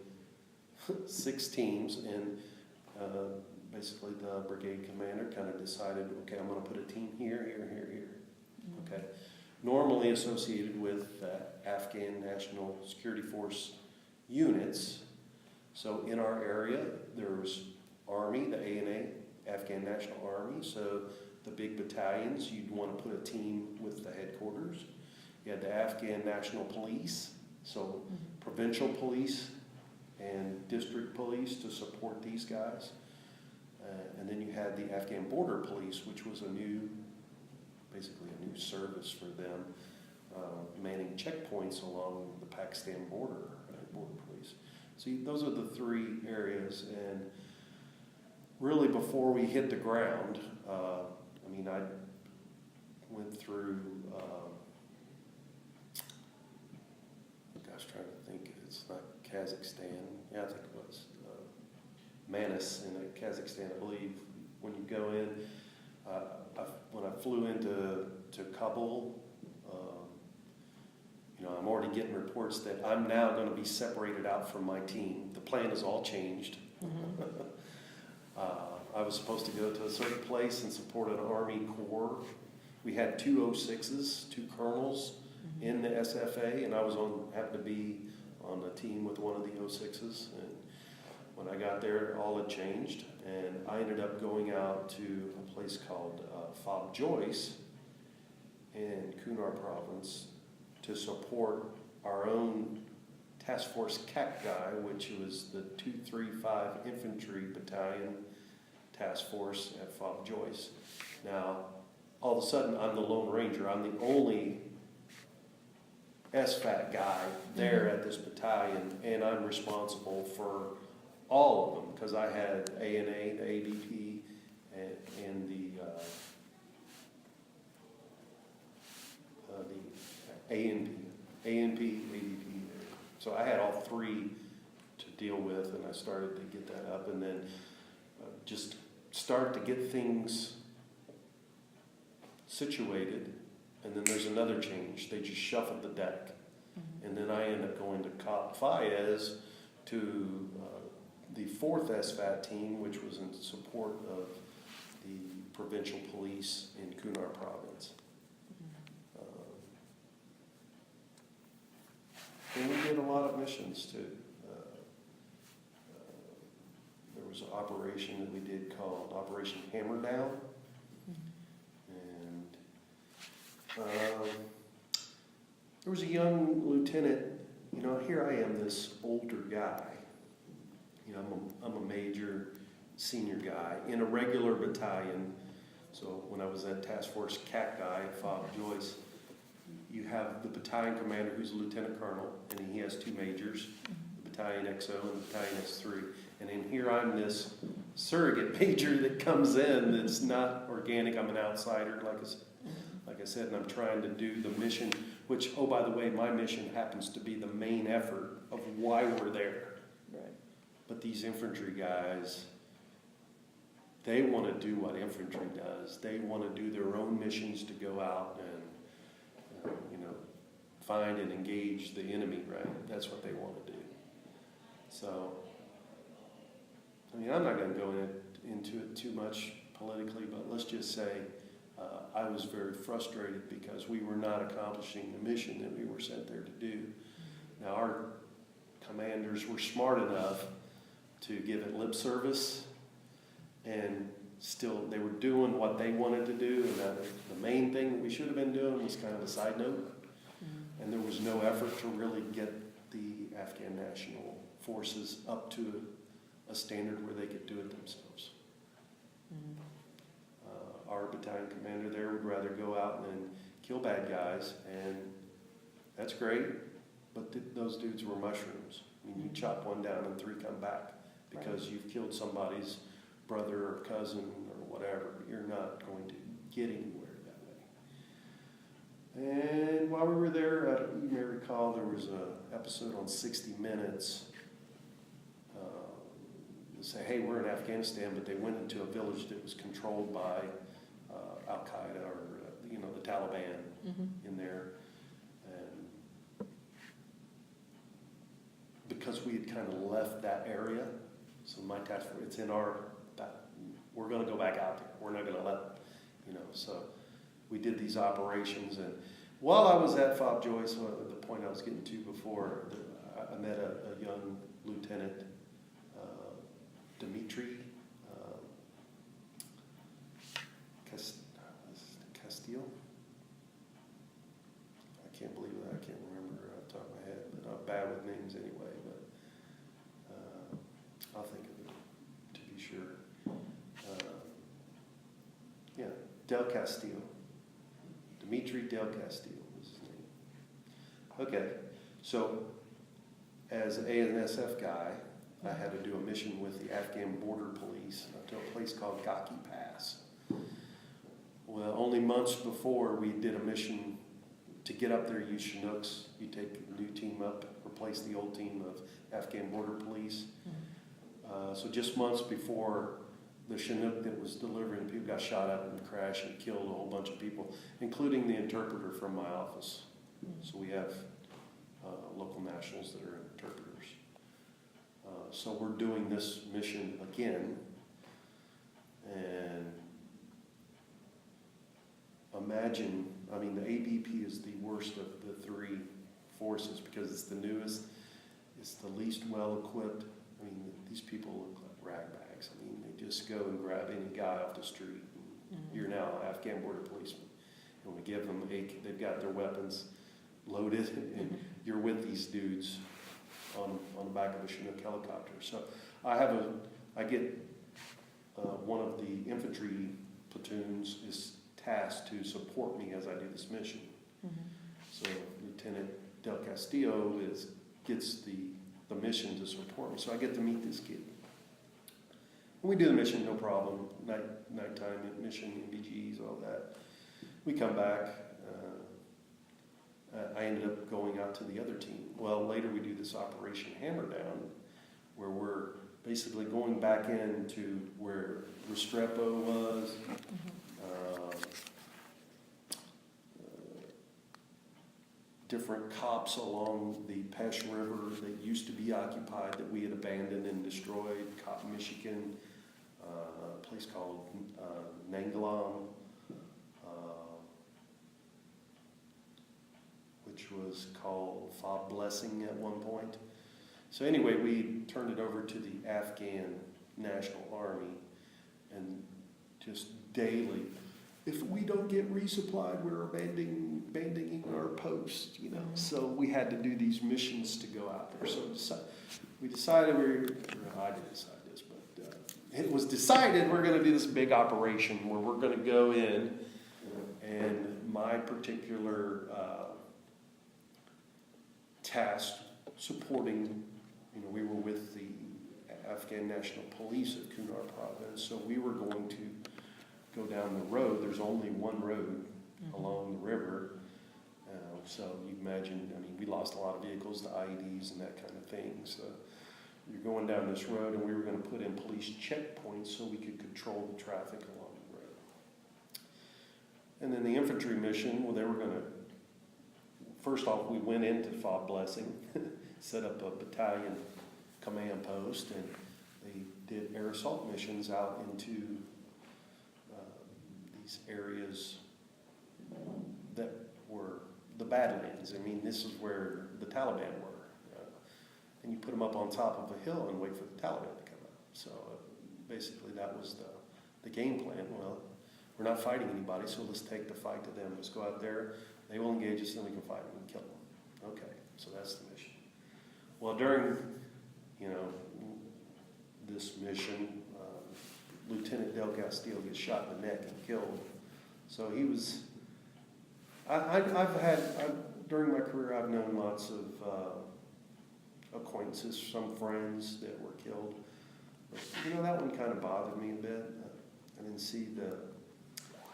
6 teams, and basically the brigade commander kind of decided, okay, I'm going to put a team here, here, here, here. Okay. Normally associated with Afghan National Security Force units. So in our area, there was Army, the ANA, Afghan National Army. So the big battalions, you'd want to put a team with the headquarters. You had the Afghan National Police, so provincial police and district police to support these guys. And then you had the Afghan Border Police, which was basically a new service for them, manning checkpoints along the Pakistan border, border police. So those are the 3 areas, and really before we hit the ground, I went through, trying to think, it's not Kazakhstan, yeah, I think it was Manis in Kazakhstan, I believe. When you go in, when I flew into Kabul, I'm already getting reports that I'm now going to be separated out from my team. The plan has all changed. I was supposed to go to a certain place and support an Army Corps. We had 2 06s, 2 colonels in the SFA, and I happened to be on a team with one of the 06s. And when I got there, all had changed, and I ended up going out to a place called Fob Joyce in Kunar province to support our own Task Force Cacti, which was the 235 Infantry Battalion Task Force at Fob Joyce. Now, all of a sudden, I'm the Lone Ranger. I'm the only SFAT guy there at this battalion, and I'm responsible for all of them, because I had ANA, the ABP, and the ANP, ABP. So I had all 3 to deal with, and I started to get that up, and then just start to get things situated, and then there's another change. They just shuffled the deck, and then I end up going to Fayez to the 4th SFAT team, which was in support of the provincial police in Kunar province. And we did a lot of missions too. There was an operation that we did called Operation Hammer Down. And there was a young lieutenant, here I am, this older guy. I'm a major, senior guy in a regular battalion. So when I was at Task Force Cacti at Fob Joyce, you have the battalion commander who's a lieutenant colonel, and he has 2 majors, the battalion XO and the battalion S3. And then here I'm this surrogate major that comes in that's not organic. I'm an outsider, like I said, and I'm trying to do the mission, which, oh, by the way, my mission happens to be the main effort of why we're there. Right. But these infantry guys, they want to do what infantry does. They want to do their own missions to go out and, find and engage the enemy, right? That's what they want to do. So, I'm not going to go into it too much politically, but let's just say I was very frustrated because we were not accomplishing the mission that we were sent there to do. Now, our commanders were smart enough to give it lip service, and still they were doing what they wanted to do, and the main thing that we should have been doing was kind of a side note. And there was no effort to really get the Afghan National Forces up to a standard where they could do it themselves. Our battalion commander there would rather go out and kill bad guys, and that's great, but those dudes were mushrooms. You chop one down and 3 come back because you've killed somebody's brother or cousin or whatever. You're not going to get anywhere that way. And while we were there, you may recall there was an episode on 60 Minutes. Say, hey, we're in Afghanistan, but they went into a village that was controlled by Al Qaeda or the Taliban in there, and because we had kind of left that area, so my task force, it's in our. We're going to go back out there. We're not going to let, So we did these operations, and while I was at Fob Joyce, the point I was getting to before, I met a young lieutenant. Dimitri Castile. I can't believe it. I can't remember off the top of my head, but I'm bad with names anyway. But I'll think of it to be sure. Del Castillo. Dimitri Del Castillo was his name. Okay, so as an ANSF guy, I had to do a mission with the Afghan border police to a place called Gaki Pass. Well, only months before we did a mission to get up there, use Chinooks. You take a new team up, replace the old team of Afghan border police. So just months before the Chinook that was delivering people got shot up in the crash and killed a whole bunch of people, including the interpreter from my office. So we have local nationals that are interpreters. So we're doing this mission again, and imagine, the ABP is the worst of the three forces because it's the newest, it's the least well-equipped. These people look like ragbags. They just go and grab any guy off the street. You're now an Afghan border policeman. And we give them, they've got their weapons loaded, and you're with these dudes on the back of a Chinook helicopter. So I get one of the infantry platoons is tasked to support me as I do this mission. So Lieutenant Del Castillo gets the mission to support me. So I get to meet this kid. And we do the mission, no problem. Nighttime mission, MBGs, all that. We come back. I ended up going out to the other team. Well, later we do this Operation Hammer Down, where we're basically going back into where Restrepo was, different cops along the Pesh River that used to be occupied that we had abandoned and destroyed, Cop, Michigan, a place called Nangalam, which was called Fob Blessing at one point. So anyway, we turned it over to the Afghan National Army, and just daily, if we don't get resupplied, we're abandoning our post, So we had to do these missions to go out there. So we decided I didn't decide this, but it was decided we're going to do this big operation where we're going to go in, and my particular task supporting, we were with the Afghan National Police of Kunar Province, so we were going to go down the road. There's only one road along the river, so you imagine, we lost a lot of vehicles to IEDs and that kind of thing, so you're going down this road, and we were going to put in police checkpoints so we could control the traffic along the road. And then the infantry mission, they were going to, first off, we went into Fob Blessing, set up a battalion command post, and they did air assault missions out into these areas that were the Badlands. This is where the Taliban were. And you put them up on top of a hill and wait for the Taliban to come up. So basically that was the game plan. Well, we're not fighting anybody, so let's take the fight to them. Let's go out there, they will engage us, then we can fight them and kill them. Okay, so that's the mission. Well, during, this mission, Lieutenant Del Castillo gets shot in the neck and killed. So he was, during my career, I've known lots of acquaintances, some friends that were killed. But, that one kind of bothered me a bit. I didn't see the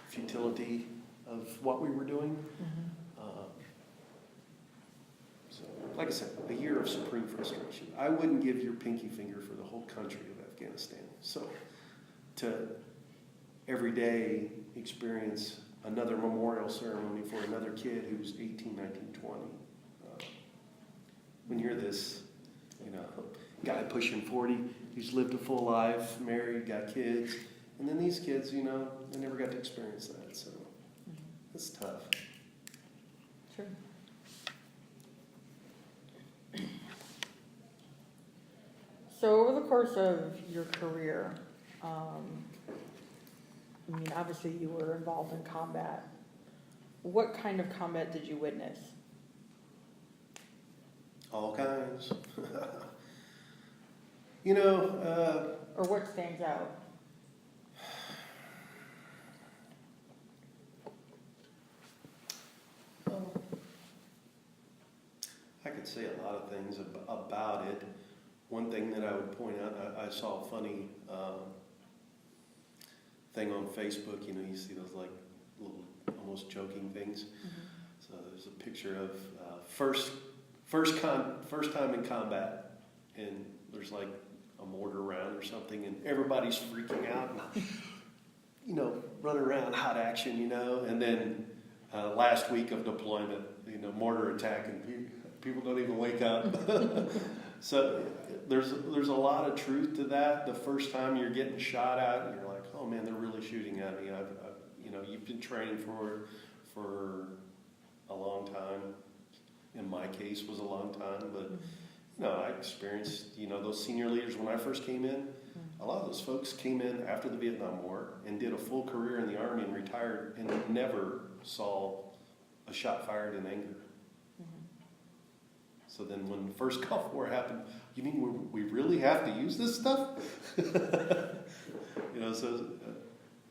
futility of what we were doing. So, like I said, a year of supreme frustration. I wouldn't give your pinky finger for the whole country of Afghanistan. So, to every day experience another memorial ceremony for another kid who's 18, 19, 20. When you're this, guy pushing 40, who's lived a full life, married, got kids, and then these kids, they never got to experience that. So, it's tough. Sure. So over the course of your career, obviously you were involved in combat. What kind of combat did you witness? All kinds. Or what stands out? I could say a lot of things about it. One thing that I would point out, I saw a funny thing on Facebook. You see those like little almost joking things. So there's a picture of first time in combat, and there's like a mortar round or something, and everybody's freaking out and running around, hot action, and then last week of deployment, mortar attack, and people don't even wake up. So there's a lot of truth to that. The first time you're getting shot at, and you're like, oh man, they're really shooting at me. You've been training for a long time. In my case, was a long time, but I experienced those senior leaders when I first came in. A lot of those folks came in after the Vietnam War and did a full career in the Army and retired and never saw a shot fired in anger. So then when the first Gulf War happened, you mean we really have to use this stuff? So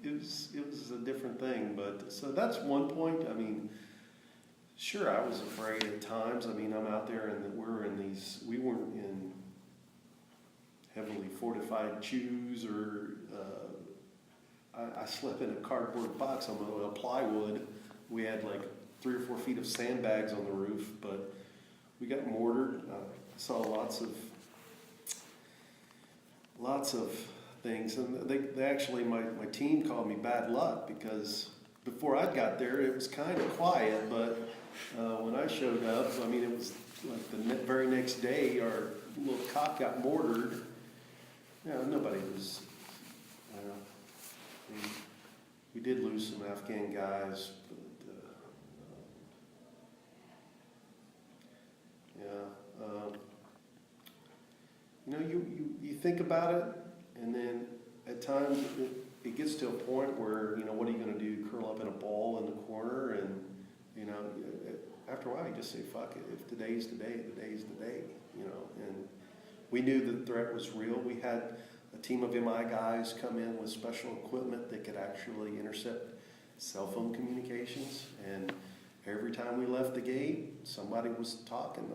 it was a different thing. But so that's one point. Sure, I was afraid at times. I'm out there and we weren't in heavily fortified shoes or I slept in a cardboard box on a plywood. We had like 3 or 4 feet of sandbags on the roof, but we got mortared. I saw lots of things, and they actually, my team called me bad luck because before I got there, it was kind of quiet, but when I showed up, it was like the very next day, our little cop got mortared. Nobody was. We did lose some Afghan guys, but you think about it, and then at times it gets to a point where what are you going to do? Curl up in a ball in the corner, and after a while you just say fuck it. If today's the day, today's the day. And we knew the threat was real. We had a team of MI guys come in with special equipment that could actually intercept cell phone communications, and every time we left the gate, somebody was talking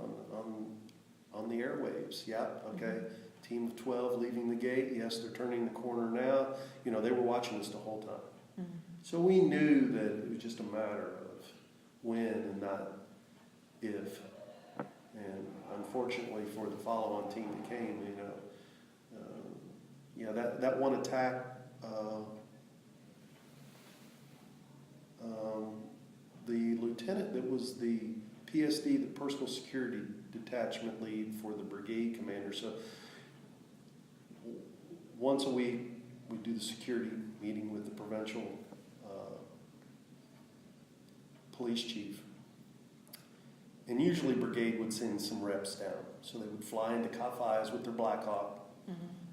on the airwaves. Yep, okay. Team of 12 leaving the gate. Yes, they're turning the corner now. They were watching us the whole time. So we knew that it was just a matter of when and not if. And unfortunately for the follow-on team that came, that one attack, the lieutenant that was the PSD, the personal security detachment lead for the brigade commander. So once a week, we do the security meeting with the provincial police chief. And usually brigade would send some reps down. So they would fly into Kaffies with their Black Hawk.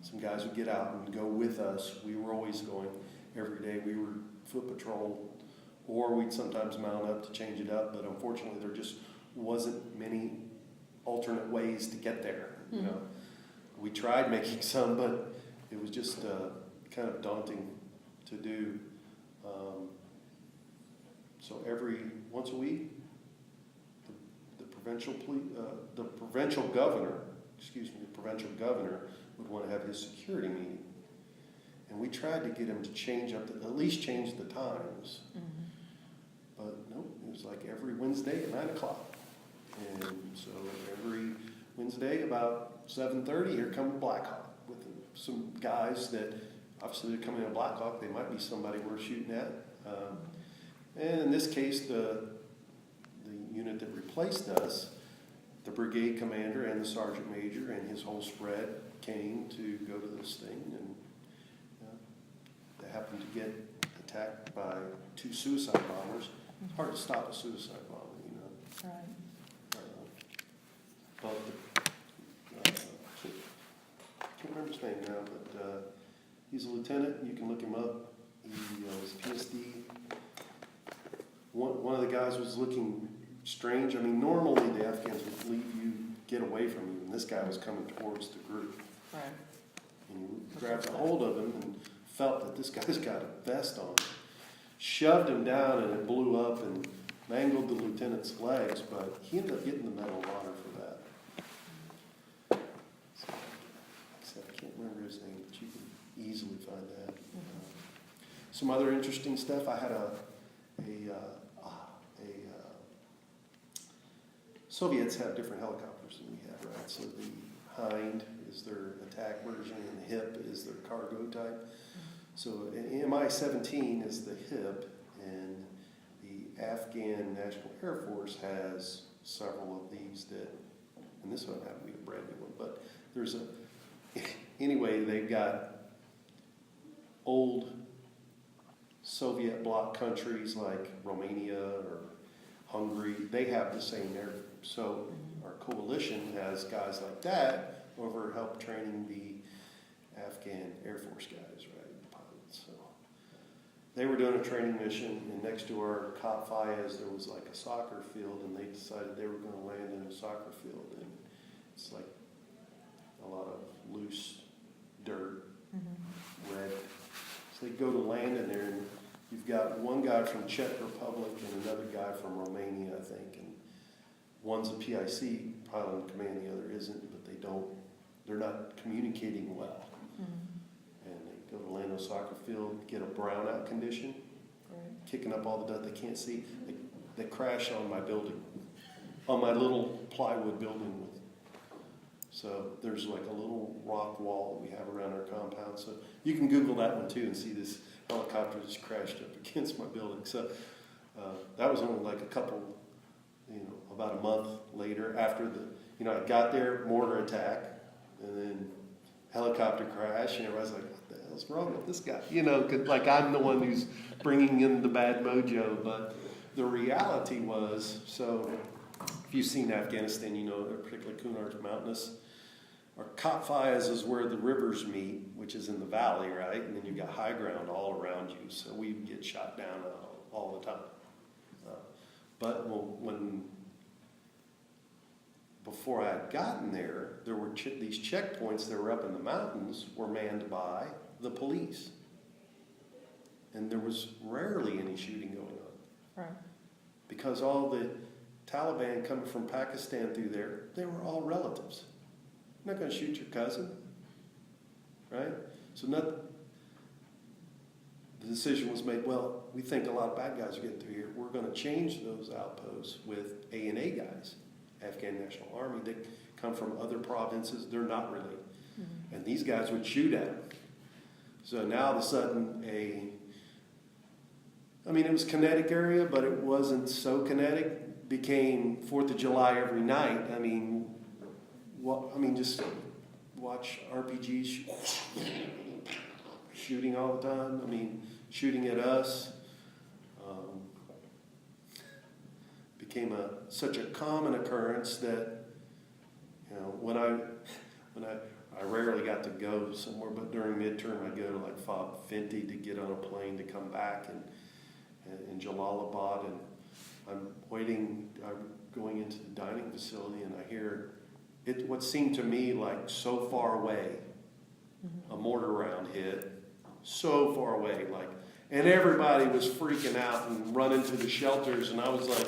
Some guys would get out and go with us. We were always going every day. We were foot patrol, or we'd sometimes mount up to change it up. But unfortunately, there just wasn't many alternate ways to get there. We tried making some, but it was just kind of daunting to do. So once a week, the provincial governor would want to have his security meeting. And we tried to get him to change up, at least change the times. But nope, it was like every Wednesday at 9 o'clock. And so every Wednesday about 7:30, here come Blackhawk with some guys that obviously they're coming in a Blackhawk. They might be somebody we're shooting at. And in this case, the unit that replaced us, the brigade commander and the sergeant major and his whole spread came to go to this thing, and they happened to get attacked by 2 suicide bombers. It's hard to stop a suicide bomber, you know. Right. Can't remember his name now, but he's a lieutenant. You can look him up. He was PSD. One of the guys was looking strange. I mean, normally the Afghans would leave you, get away from you, and this guy was coming towards the group. Right. And he grabbed a hold of him and felt that this guy's got a vest on. Shoved him down, and it blew up and mangled the lieutenant's legs, but he ended up getting the Medal of Honor for that. So, I can't remember his name, but you can easily find that. Some other interesting stuff. I had Soviets have different helicopters than we have, right? So the Hind is their attack version, and the Hip is their cargo type. So an Mi-17 is the Hip, and the Afghan National Air Force has several of these that, and this one happened to be a brand new one, but there's anyway, they've got old Soviet bloc countries like Romania or Hungary, they have the same air. So our coalition has guys like that over help training the Afghan Air Force guys, right, pilots. So they were doing a training mission, and next to our Cop Fayez there was like a soccer field, and they decided they were going to land in a soccer field, and it's like a lot of loose dirt, red. So they go to land in there, and you've got one guy from Czech Republic and another guy from Romania, I think, and one's a PIC pilot in command, the other isn't, but they're not communicating well. And they go to land on a soccer field, get a brownout condition, kicking up all the dust, they can't see. They crash on my building, on my little plywood building. So there's like a little rock wall that we have around our compound. So you can Google that one too and see this helicopter just crashed up against my building. So that was only like a couple, about a month later after I got there, mortar attack, and then helicopter crash, and everybody's like, what the hell's wrong with this guy? 'Cause, like, I'm the one who's bringing in the bad mojo, but the reality was, so if you've seen Afghanistan, particularly Kunar's mountainous. Our Cop Fayez is where the rivers meet, which is in the valley, right? And then you've got high ground all around you, so we get shot down all the time. But before I had gotten there, there were these checkpoints that were up in the mountains were manned by the police. And there was rarely any shooting going on. Right. Because all the Taliban coming from Pakistan through there, they were all relatives. You're not going to shoot your cousin, right? So the decision was made, well, we think a lot of bad guys are getting through here. We're going to change those outposts with A&A guys, Afghan National Army, that come from other provinces. They're not related. And these guys would shoot at them. So now all of a sudden it was kinetic area, but it wasn't so kinetic. Became 4th of July every night. Just watch RPGs shooting all the time. Shooting at us. Became such a common occurrence that, when I rarely got to go somewhere, but during midterm I'd go to like Fob Fenty to get on a plane to come back in Jalalabad, and I'm going into the dining facility, and I hear what seemed to me like so far away, a mortar round hit, so far away, and everybody was freaking out and running to the shelters, and I was like,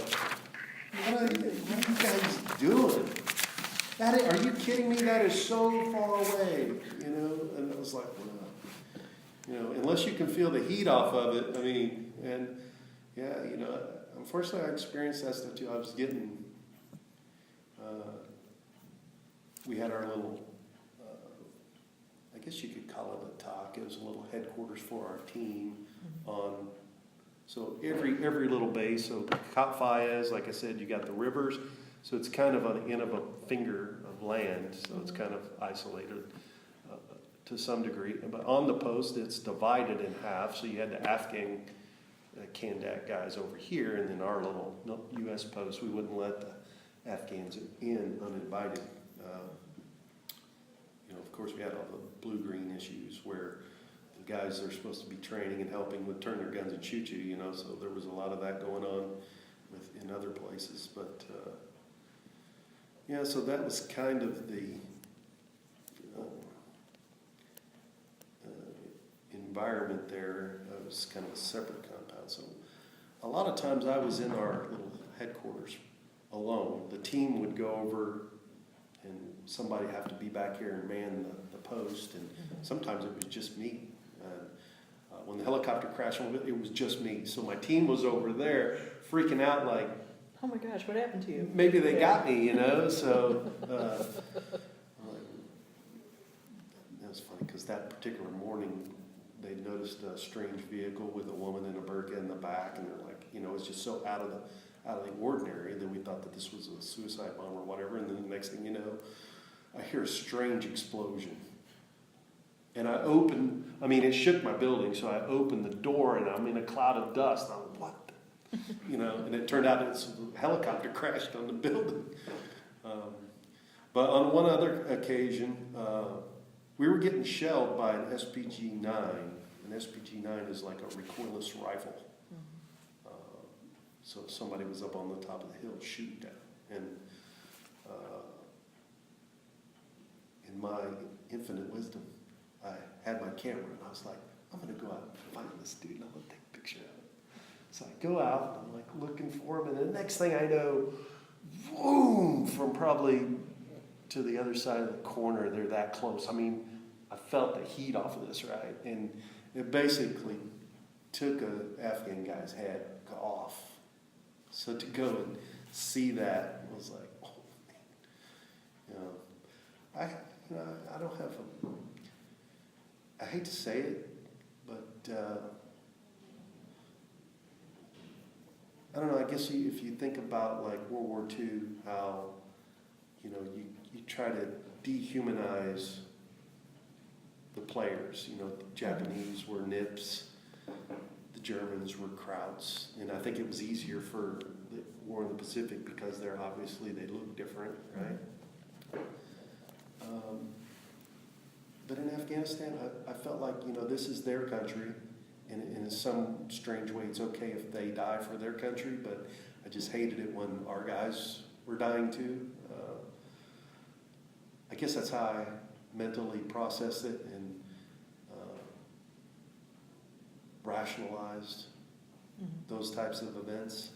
what are you guys doing? Are you kidding me? That is so far away, you know? And I was like, well, you know, unless you can feel the heat off of it, I mean, and yeah, you know, unfortunately I experienced that stuff too. I was getting, we had our little, I guess you could call it a talk. It was a little headquarters for our team on, so every little base. So Cap Fayez, like I said, you got the rivers. So it's kind of on the end of a finger of land. So it's kind of isolated to some degree. But on the post, it's divided in half. So you had the Afghan Kandak guys over here, and then our little U.S. post. We wouldn't let the Afghans in uninvited. You know, of course, we had all the blue-green issues where the guys that are supposed to be training and helping would turn their guns and shoot you, you know, so there was a lot of that going on in other places. But, yeah, so that was kind of the environment there. It was kind of a separate compound. So a lot of times I was in our little headquarters alone. The team would go over and somebody have to be back here and man the post, and sometimes it was just me. When the helicopter crashed, it was just me. So my team was over there freaking out like, oh my gosh, what happened to you? Maybe they got me, you know, so that was funny because that particular morning they noticed a strange vehicle with a woman in a burqa in the back, and they're like, you know, it's just so out of the ordinary that we thought that this was a suicide bomb or whatever. And then the next thing you know, I hear a strange explosion. And it shook my building, so I opened the door and I'm in a cloud of dust. I'm like, what? You know, and it turned out it's a helicopter crashed on the building. But on one other occasion, we were getting shelled by an SPG-9. An SPG-9 is like a recoilless rifle. So somebody was up on the top of the hill shooting down. And in my infinite wisdom, I had my camera and I was like, I'm going to go out and find this dude and I'm going to take a picture of him. So I go out and I'm like looking for him, and the next thing I know, boom, from probably to the other side of the corner, they're that close. I mean, I felt the heat off of this, right? And it basically took an Afghan guy's head off. So to go and see that was like, oh man. I don't have I hate to say it, but I don't know, I guess if you think about like World War II, how, you know, you try to dehumanize the players. You know, the Japanese were Nips, the Germans were Krauts, and I think it was easier for the War in the Pacific because they look different, right? But in Afghanistan, I felt like, you know, this is their country, and in some strange way, it's okay if they die for their country, but I just hated it when our guys were dying too. I guess that's how I mentally processed it and rationalized those types of events.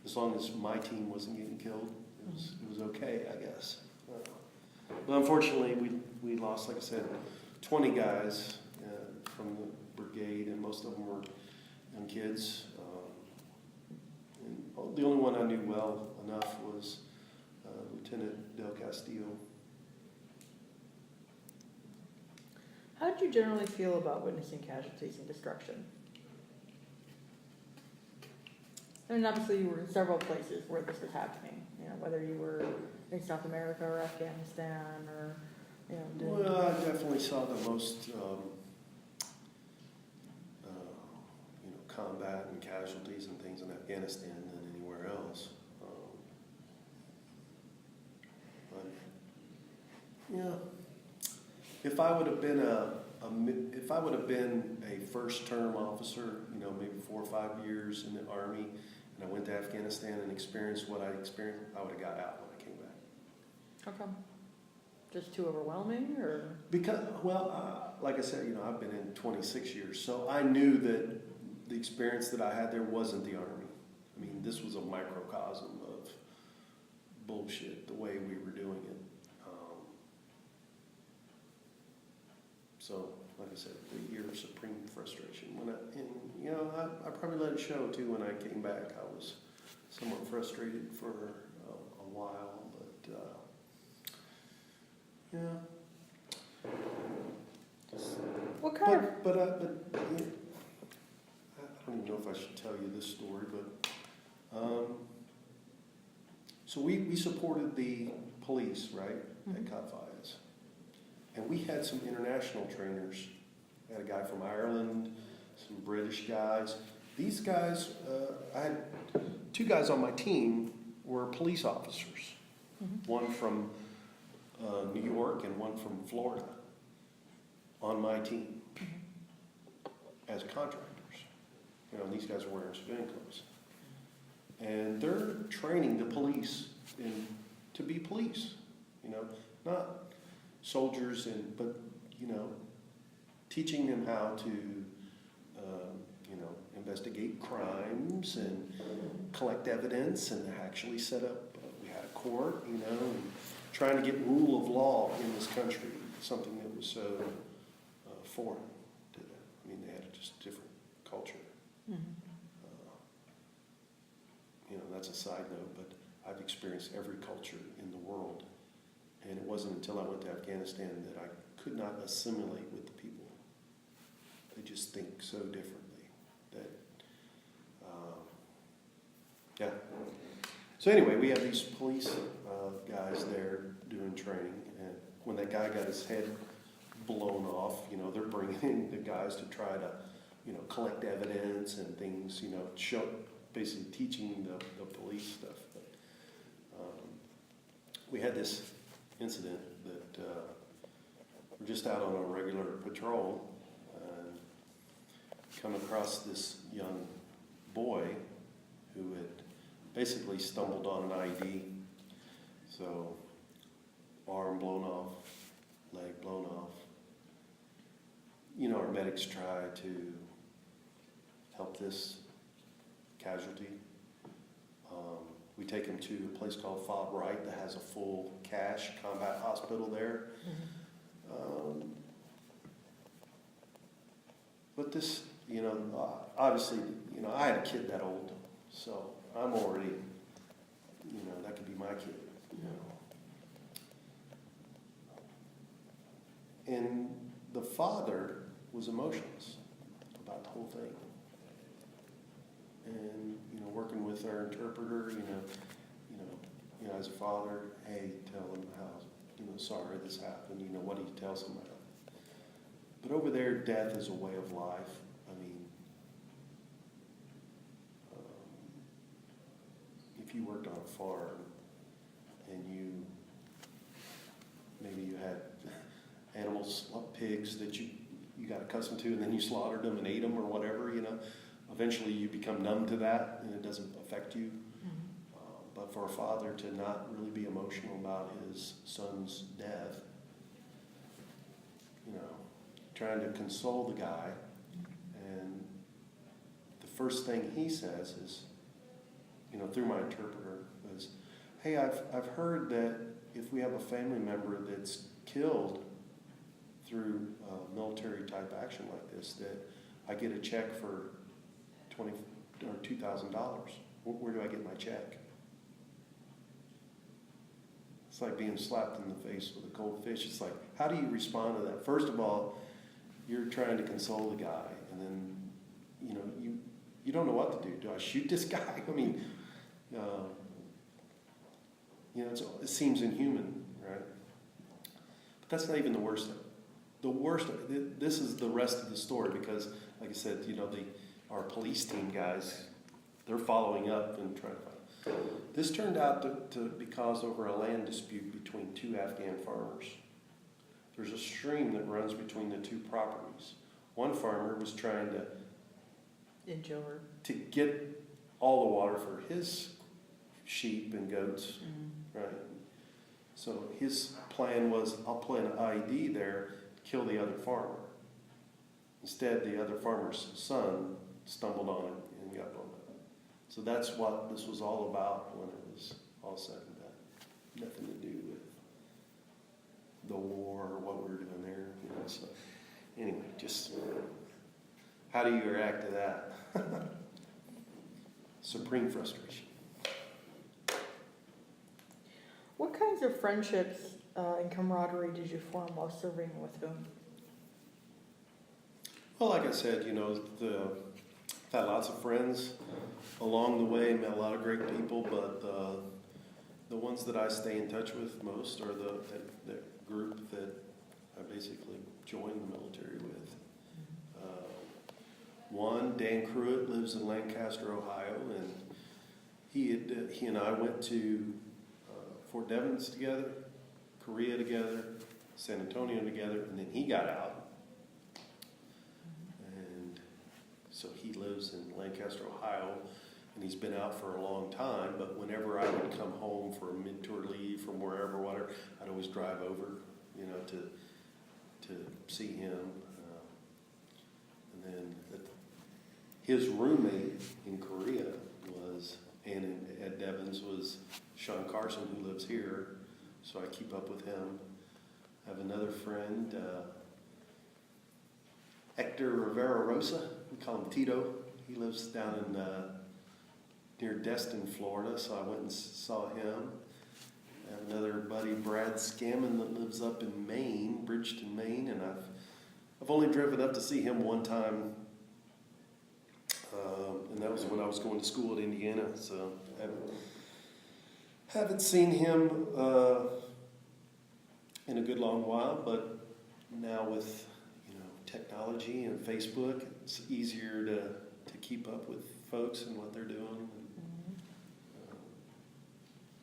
As long as my team wasn't getting killed, it was okay, I guess. But unfortunately, we lost, like I said, 20 guys from the brigade, and most of them were young kids. And the only one I knew well enough was Lieutenant Del Castillo. How did you generally feel about witnessing casualties and destruction? I mean, obviously you were in several places where this was happening, you know, whether you were in South America or Afghanistan or, you know. Well, I definitely saw the most, combat and casualties and things in Afghanistan than anywhere else. But yeah, if I would have been a first-term officer, you know, maybe 4 or 5 years in the Army, and I went to Afghanistan and experienced what I experienced, I would have got out when I came back. How come? Just too overwhelming, or? Because, like I said, you know, I've been in 26 years, so I knew that the experience that I had there wasn't the Army. I mean, this was a microcosm of bullshit the way we were doing it. So, like I said, the year of supreme frustration. I probably let it show too when I came back. I was somewhat frustrated for a while, but What kind of, I don't even know if I should tell you this story, but so we supported the police, right, at COP5s. And we had some international trainers. We had a guy from Ireland, some British guys. These guys, I had 2 guys on my team were police officers. One from New York and one from Florida on my team as contractors. And these guys are wearing civilian clothes. And they're training the police to be police, not soldiers, but teaching them how to investigate crimes and collect evidence and actually set up. We had a court, and trying to get rule of law in this country, something that was so foreign to them. I mean, they had just different culture. That's a side note, but I've experienced every culture in the world. And it wasn't until I went to Afghanistan that I could not assimilate with the people. They just think so differently. So anyway, we had these police guys there doing training. And when that guy got his head blown off, they're bringing in the guys to try to, collect evidence and things, show, basically teaching the police stuff. But, we had this incident that we're just out on a regular patrol and come across this young boy who had basically stumbled on an ID. So arm blown off, leg blown off. Our medics try to help this casualty. We take him to a place called Fob Wright that has a full cash combat hospital there. But this, obviously, I had a kid that old, so I'm already, that could be my kid, And the father was emotionless about the whole thing. And, working with our interpreter, as a father, hey, tell him how, sorry this happened, what do you tell somebody? But over there, death is a way of life. I mean, if you worked on a farm and maybe you had animals, pigs that you got accustomed to, and then you slaughtered them and ate them or whatever, eventually you become numb to that and it doesn't affect you. But for a father to not really be emotional about his son's death, trying to console the guy, and the first thing he says is, through my interpreter, was, hey, I've heard that if we have a family member that's killed through military type action like this, that I get a check for $20,000 or $2,000. Where do I get my check? It's like being slapped in the face with a cold fish. It's like, how do you respond to that? First of all, you're trying to console the guy, and then, you don't know what to do. Do I shoot this guy? I mean, it seems inhuman, right? But that's not even the worst. This is the rest of the story, because, like I said, our police team guys, they're following up and trying to find. This turned out to be caused over a land dispute between 2 Afghan farmers. There's a stream that runs between the 2 properties. One farmer was trying to get all the water for his sheep and goats, right? So his plan was, I'll put an ID there, kill the other farmer. Instead, the other farmer's son stumbled on it and got blown up. So that's what this was all about when it was all said and done. nothing to do with the war or what we were doing there. So anyway, just how do you react to that? Supreme frustration. What kinds of friendships and camaraderie did you form while serving with whom? Well, like I said, I've had lots of friends along the way, met a lot of great people, but the ones that I stay in touch with most are that group that I basically joined the military with. One, Dan Cruitt, lives in Lancaster, Ohio, and he and I went to Fort Devens together, Korea together, San Antonio together, and then he got out. And so he lives in Lancaster, Ohio, and he's been out for a long time, but whenever I would come home for a mid-tour leave from wherever, whatever, I'd always drive over, to see him. And then his roommate in Korea and at Devens was Sean Carson, who lives here, so I keep up with him. I have another friend, Hector Rivera Rosa, we call him Tito. He lives down in near Destin, Florida, so I went and saw him. I have another buddy, Brad Scammon, that lives up in Maine, Bridgeton, Maine, and I've only driven up to see him one time, and that was when I was going to school at Indiana, so I haven't seen him in a good long while, but now with technology and Facebook, it's easier to keep up with folks and what they're doing.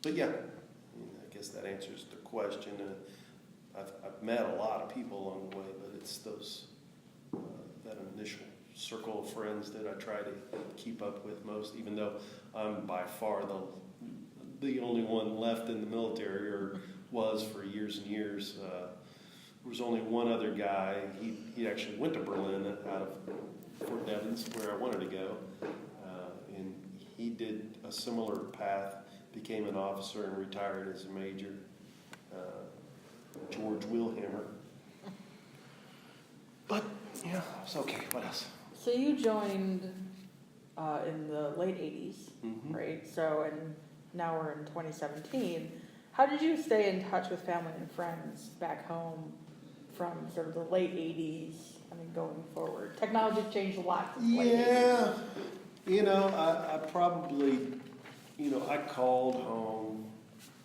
But yeah, I guess that answers the question. I've met a lot of people along the way, but it's that initial circle of friends that I try to keep up with most, even though I'm by far the only one left in the military, or was for years and years. There was only one other guy. He actually went to Berlin out of Fort Devens, where I wanted to go, and he did a similar path, became an officer and retired as a major, George Wilhammer. But yeah, it's okay. What else? So you joined in the late 80s, right? So, and now we're in 2017. How did you stay in touch with family and friends back home from sort of the late 80s, going forward? Technology's changed a lot since the late 80s. Yeah, I probably, I called home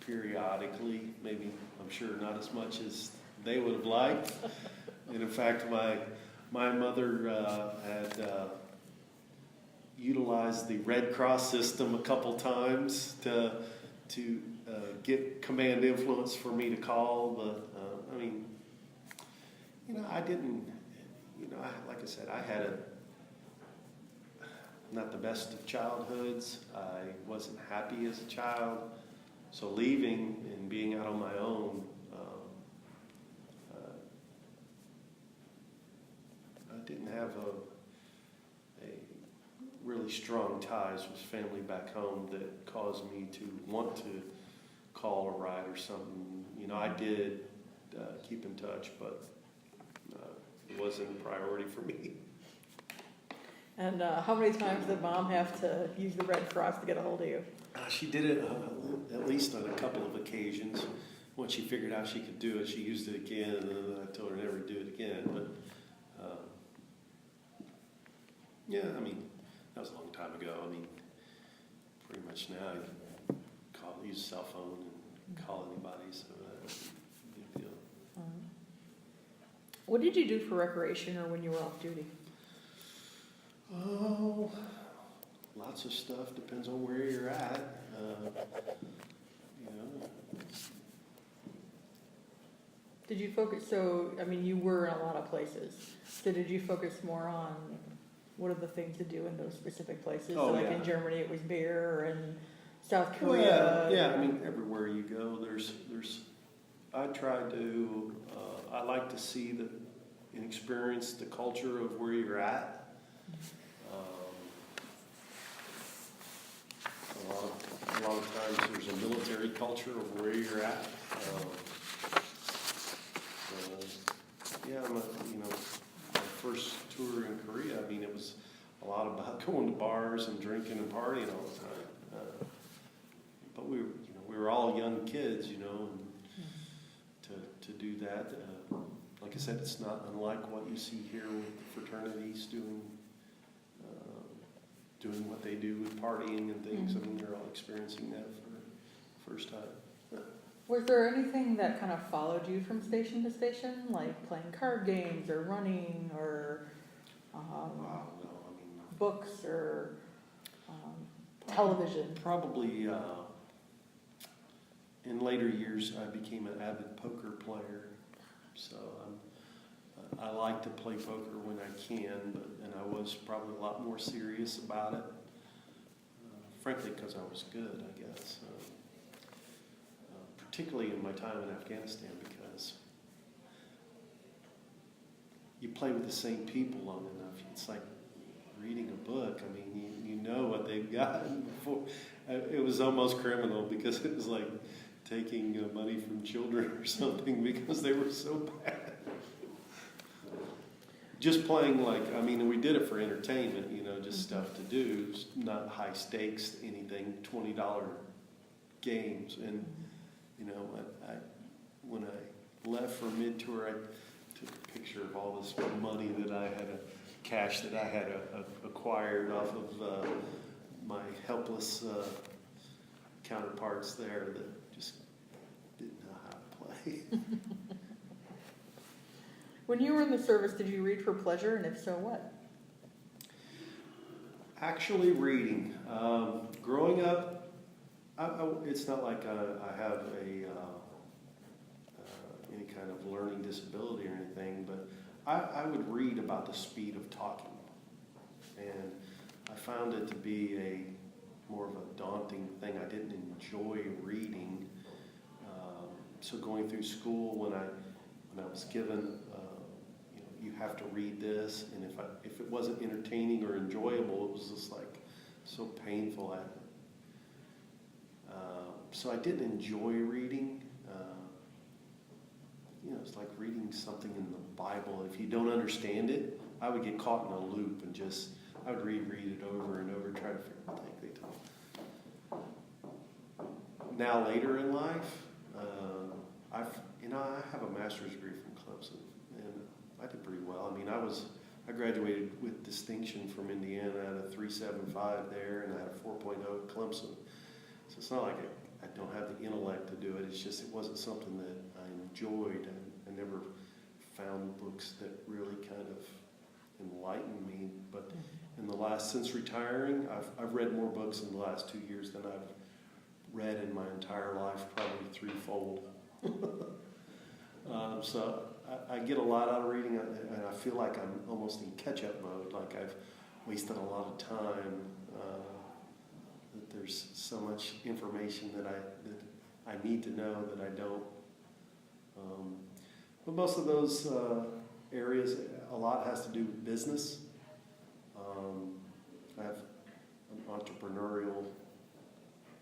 periodically, maybe, I'm sure not as much as they would have liked. And in fact, my mother had utilized the Red Cross system a couple times to get command influence for me to call, but I didn't, like I said, I had not the best of childhoods. I wasn't happy as a child, so leaving and being out on my own, I didn't have a really strong ties with family back home that caused me to want to call or write or something. I did keep in touch, but it wasn't a priority for me. And how many times did Mom have to use the Red Cross to get a hold of you? She did it at least on a couple of occasions. Once she figured out she could do it, she used it again, and then I told her never to do it again. But yeah, that was a long time ago. Pretty much now you use a cell phone and call anybody, so that's a big deal. What did you do for recreation or when you were off duty? Oh, lots of stuff. Depends on where you're at. Did you focus, you were in a lot of places. So did you focus more on what are the things to do in those specific places? Oh, so yeah. In Germany it was beer, and South Korea. Yeah, everywhere you go, there's. I try to. I like to see and experience the culture of where you're at. A A lot of times there's a military culture of where you're at. Yeah, my first tour in Korea, I mean, it was a lot about going to bars and drinking and partying all the time. But we were all young kids, and to do that, like I said, it's not unlike what you see here with the fraternities doing what they do with partying and things. I mean, they're all experiencing that for the first time. Was there anything that kind of followed you from station to station, like playing card games or running or Wow, no, I mean, books or television? probably in later years, I became an avid poker player. So I like to play poker when I can, and I was probably a lot more serious about it, frankly, because I was good, I guess. Particularly in my time in Afghanistan, because you play with the same people long enough. It's like reading a book. I mean, you know what they've got. Before. It was almost criminal because it was like taking money from children or something because they were so bad. Just playing we did it for entertainment, just stuff to do, not high stakes, anything, $20 games. And, when I left for mid-tour, I took a picture of all this money that I had, cash that I had acquired off of my helpless counterparts there that just didn't know how to play. When you were in the service, did you read for pleasure, and if so, what? Actually reading. Growing up, it's not like I have any kind of learning disability or anything, but I would read about the speed of talking. And I found it to be more of a daunting thing. I didn't enjoy reading. So going through school, when I was given, you have to read this, and if it wasn't entertaining or enjoyable, it was just like so painful. So I didn't enjoy reading. It's like reading something in the Bible. If you don't understand it, I would get caught in a loop and I would read it over and over, try to figure out what they told. Now later in life, I have a master's degree from Clemson, and I did pretty well. I mean, I graduated with distinction from Indiana. I had a 3.75 there, and I had a 4.0 at Clemson. So it's not like I don't have the intellect to do it. It's just it wasn't something that I enjoyed, and I never found books that really kind of enlightened me. But since retiring, I've read more books in the last 2 years than I've read in my entire life, probably threefold. So I get a lot out of reading, and I feel like I'm almost in catch-up mode, like I've wasted a lot of time, that there's so much information that I need to know that I don't. But most of those areas, a lot has to do with business. I have an entrepreneurial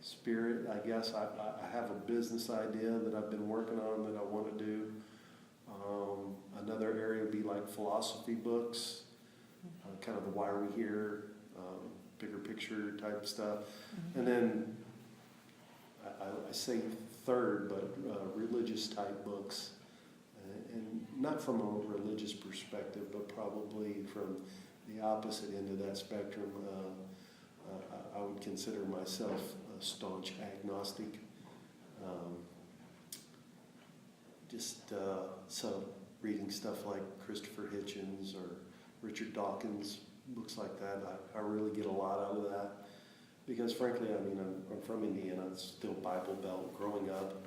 spirit, I guess. I have a business idea that I've been working on that I want to do. Another area would be like philosophy books, kind of the why are we here, bigger picture type stuff. And then I say third, but religious type books. And not from a religious perspective, but probably from the opposite end of that spectrum. I would consider myself a staunch agnostic. So reading stuff like Christopher Hitchens or Richard Dawkins, books like that, I really get a lot out of that. Because frankly, I mean, I'm from Indiana, it's still Bible Belt. Growing up,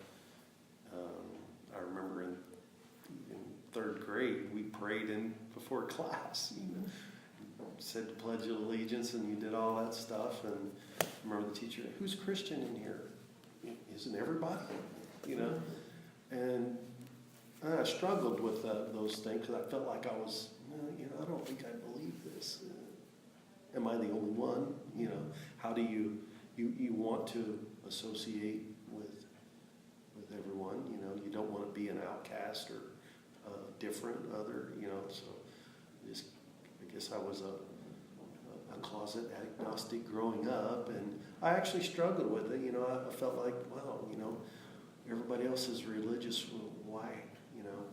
I remember in third grade, we prayed in before class, said the Pledge of Allegiance, and you did all that stuff. And I remember the teacher, who's Christian in here? Isn't everybody? And I struggled with those things because I felt like I was, I don't think I believe this. Am I the only one? How do you you want to associate with everyone, you know, you don't want to be an outcast or different other, you know, so just, I guess I was a closet agnostic growing up, and I actually struggled with it, you know, I felt like, wow, you know, everybody else is religious, well, why, you know,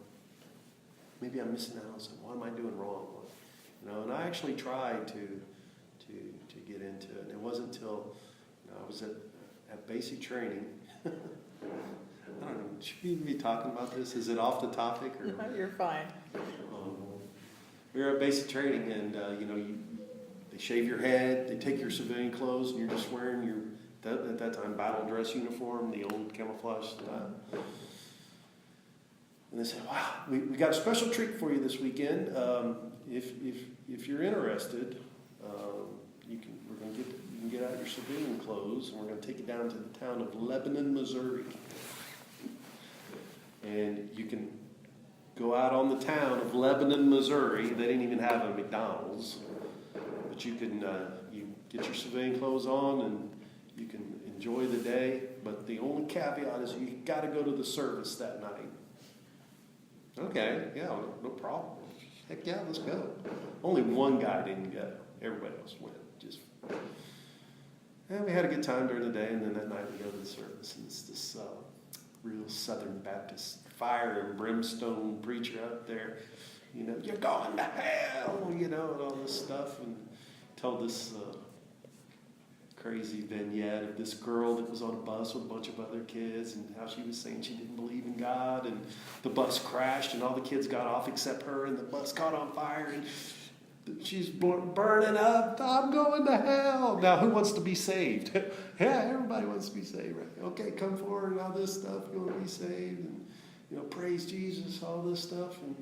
maybe I'm missing out on something, what am I doing wrong, you know, and I actually tried to get into it, and it wasn't until, you know, I was at basic training. I don't know, should we even be talking about this? Is it off the topic? Or? No, you're fine. We were at basic training, and you know, they shave your head, they take your civilian clothes, and you're just wearing your, at that time, battle dress uniform, the old camouflage style. And they said, wow, we got a special treat for you this weekend. If you're interested, you can get out your civilian clothes, and we're going to take you down to the town of Lebanon, Missouri. And you can go out on the town of Lebanon, Missouri. They didn't even have a McDonald's. But you can you get your civilian clothes on, and you can enjoy the day. But the only caveat is you got to go to the service that night. Okay, yeah, no problem. Heck yeah, let's go. Only one guy didn't go. Everybody else went. And we had a good time during the day, and then that night we go to the service, and it's this real Southern Baptist fire and brimstone preacher out there, you know, you're going to hell, you know, and all this stuff, and told this crazy vignette of this girl that was on a bus with a bunch of other kids, and how she was saying she didn't believe in God, and the bus crashed, and all the kids got off except her, and the bus caught on fire, and she's burning up. I'm going to hell. Now, who wants to be saved? Yeah, everybody wants to be saved, right? Okay, come forward and all this stuff. You want to be saved, and you know, praise Jesus, all this stuff. And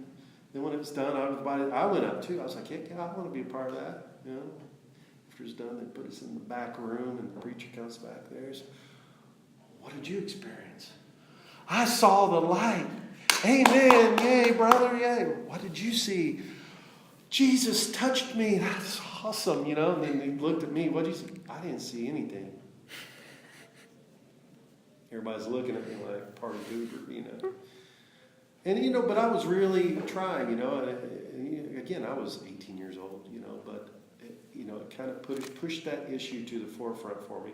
then when it was done, I went up too. I was like, yeah, I want to be a part of that. You know, after it's done, they put us in the back room, and the preacher comes back there. So, what did you experience? I saw the light. Amen. Yay, brother. Yay. What did you see? Jesus touched me. That's awesome, you know. And then he looked at me. What did you see? I didn't see anything. Everybody's looking at me like party goober, you know. And, you know, but I was really trying, you know. And again, I was 18 years old, you know. But, you know, it kind of pushed that issue to the forefront for me.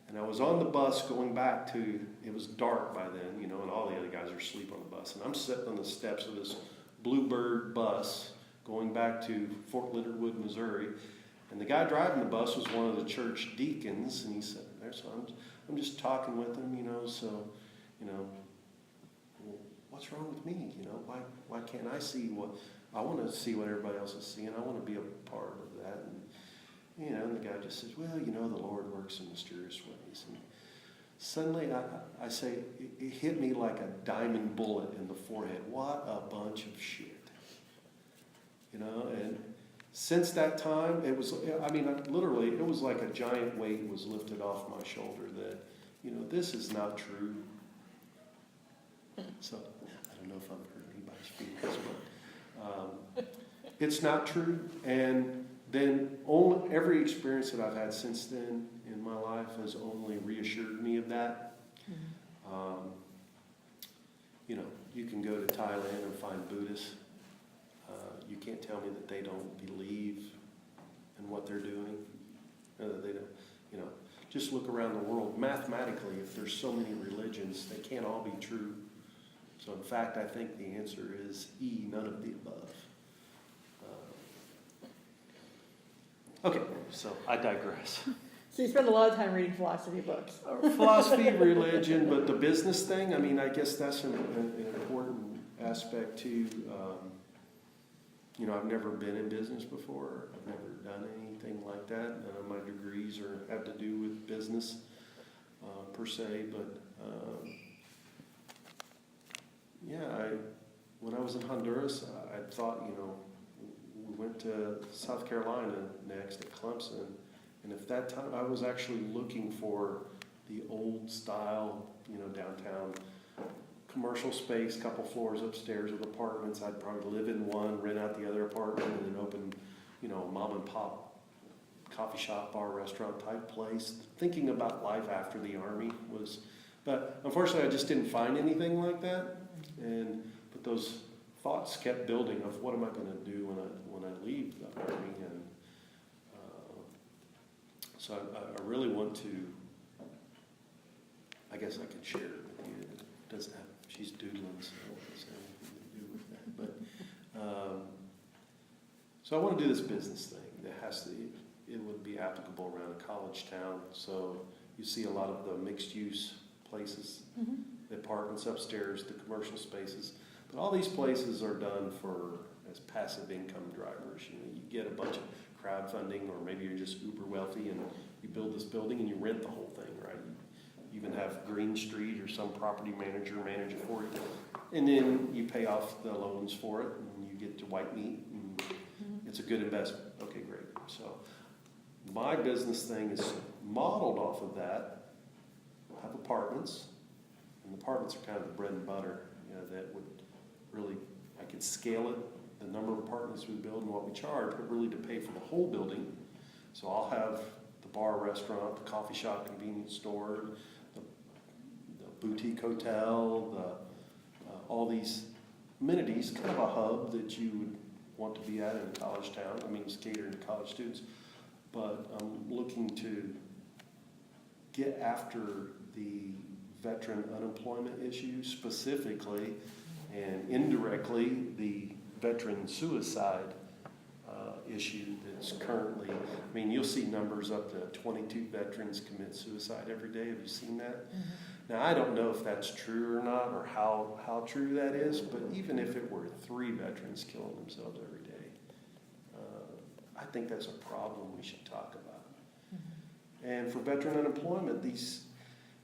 And I was on the bus going back to, it was dark by then, you know, and all the other guys are asleep on the bus. And I'm sitting on the steps of this Bluebird bus going back to Fort Leonard Wood, Missouri, and the guy driving the bus was one of the church deacons, and he said, "So I'm just talking with him, you know. So, you know, well, what's wrong with me? You know, why can't I see what I want to see what everybody else is seeing? I want to be a part of that." And you know, and the guy just says, "Well, you know, the Lord works in mysterious ways." And suddenly, I say, it hit me like a diamond bullet in the forehead. What a bunch of shit. You know, and since that time, it was, I mean, literally, it was like a giant weight was lifted off my shoulder that, you know, this is not true. So, I don't know if I'm hurting anybody's feelings, but it's not true. And then every experience that I've had since then in my life has only reassured me of that. Mm-hmm. You know, you can go to Thailand and find Buddhists. You can't tell me that they don't believe in what they're doing. They don't, you know, just look around the world. Mathematically, if there's so many religions, they can't all be true. So in fact, I think the answer is E, none of the above. Okay, so I digress. So you spend a lot of time reading philosophy books. Philosophy, religion, but the business thing, I mean, I guess that's an important aspect too. You know, I've never been in business before. I've never done anything like that. None of my degrees have to do with business per se. But yeah, when I was in Honduras, I thought, you know, we went to South Carolina next at Clemson, and at that time I was actually looking for the old style, you know, downtown commercial space, couple floors upstairs with apartments. I'd probably live in one, rent out the other apartment, and then open, you know, a mom and pop coffee shop, bar, restaurant type place. Thinking about life after the Army was, but unfortunately I just didn't find anything like that. But those thoughts kept building of what am I going to do when I leave the Army, and so I really want to. I guess I could share it with you. It doesn't have. She's doodling, so it doesn't have anything to do with that. But so I want to do this business thing. It would be applicable around a college town. So you see a lot of the mixed use places, the apartments upstairs, the commercial spaces. But all these places are done as passive income drivers. You get a bunch of crowdfunding, or maybe you're just uber wealthy and you build this building and you rent the whole thing, right? You even have Green Street or some property manager manage it for you. And then you pay off the loans for it and you get to white meat, and it's a good investment. Okay, great. So my business thing is modeled off of that. I have apartments, and the apartments are kind of the bread and butter, that would really, I could scale it, the number of apartments we build and what we charge, but really to pay for the whole building. So I'll have the bar, restaurant, the coffee shop, convenience store, the boutique hotel, all these amenities, kind of a hub that you would want to be at in a college town. I mean, it's catering to college students, but I'm looking to get after the veteran unemployment issue specifically, and indirectly the veteran suicide issue that's currently, I mean, you'll see numbers up to 22 veterans commit suicide every day. Have you seen that? Now, I don't know if that's true or not, or how true that is, but even if it were 3 veterans killing themselves every day, I think that's a problem we should talk about. And for veteran unemployment,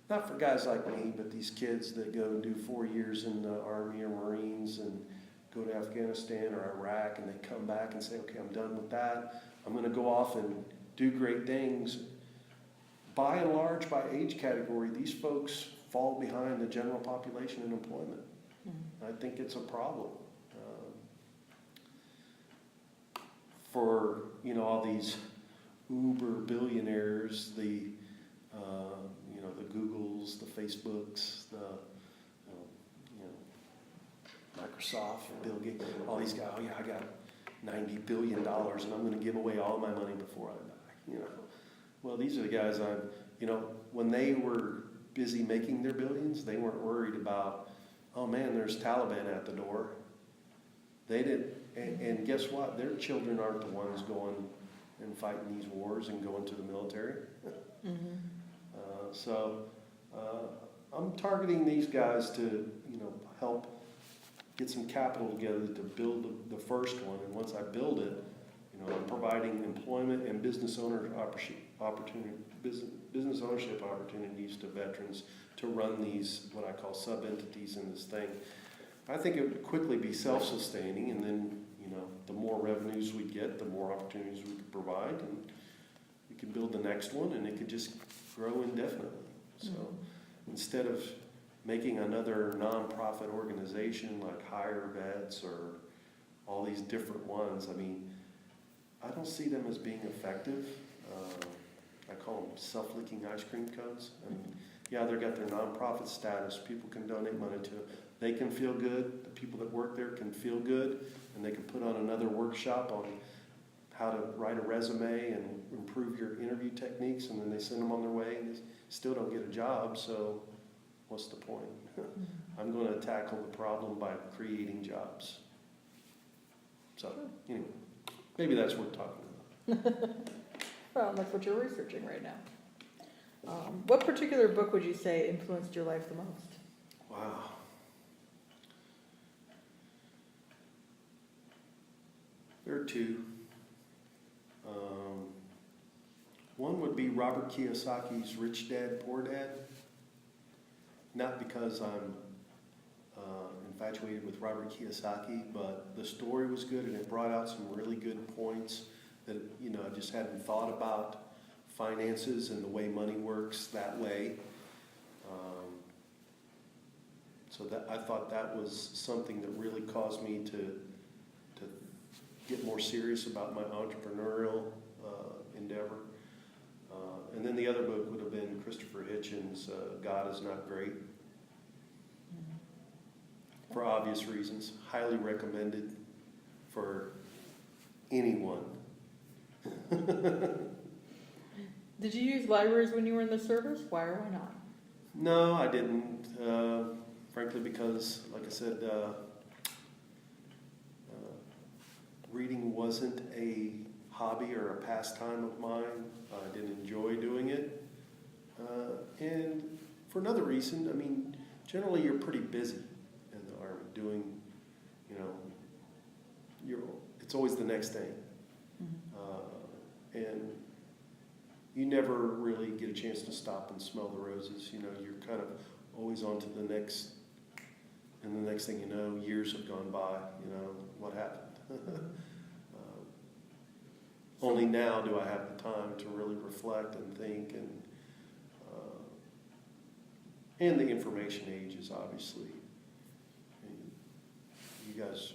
not for guys like me, but these kids that go and do 4 years in the Army or Marines and go to Afghanistan or Iraq, and they come back and say, okay, I'm done with that. I'm going to go off and do great things. By and large, by age category, these folks fall behind the general population in employment. I think it's a problem. For all these uber billionaires, the Googles, the Facebooks, the Microsoft, Bill Gates, all these guys. Oh yeah, I got $90 billion, and I'm going to give away all my money before I die. Well, these are the guys when they were busy making their billions, they weren't worried about, oh man, there's Taliban at the door. They didn't, and guess what? Their children aren't the ones going and fighting these wars and going to the military. So I'm targeting these guys to, help get some capital together to build the first one. And once I build it, I'm providing employment and business ownership opportunities to veterans to run these, what I call sub-entities in this thing. I think it would quickly be self-sustaining, and then, the more revenues we get, the more opportunities we could provide, and we can build the next one, and it could just grow indefinitely. So instead of making another nonprofit organization like Hire Vets or all these different ones, I don't see them as being effective. I call them self-leaking ice cream cones. Yeah, they've got their nonprofit status. People can donate money to it. They can feel good. The people that work there can feel good, and they can put on another workshop on how to write a resume and improve your interview techniques, and then they send them on their way, and they still don't get a job, so what's the point? I'm going to tackle the problem by creating jobs. So, anyway, maybe that's worth talking about. Well, that's what you're researching right now. What particular book would you say influenced your life the most? Wow. There are 2. One would be Robert Kiyosaki's Rich Dad, Poor Dad. Not because I'm infatuated with Robert Kiyosaki, but the story was good, and it brought out some really good points that I just hadn't thought about finances and the way money works that way. So that I thought that was something that really caused me to get more serious about my entrepreneurial endeavor. And then the other book would have been Christopher Hitchens' God is Not Great. For obvious reasons. Highly recommended for anyone. Did you use libraries when you were in the service? Why or why not? No, I didn't. Frankly, because, like I said, reading wasn't a hobby or a pastime of mine. I didn't enjoy doing it. And for another reason, I mean, generally you're pretty busy in the Army doing, it's always the next thing. And you never really get a chance to stop and smell the roses. You're kind of always on to the next, and the next thing you know, years have gone by. What happened? Only now do I have the time to really reflect and think, and the information age is obviously, you guys,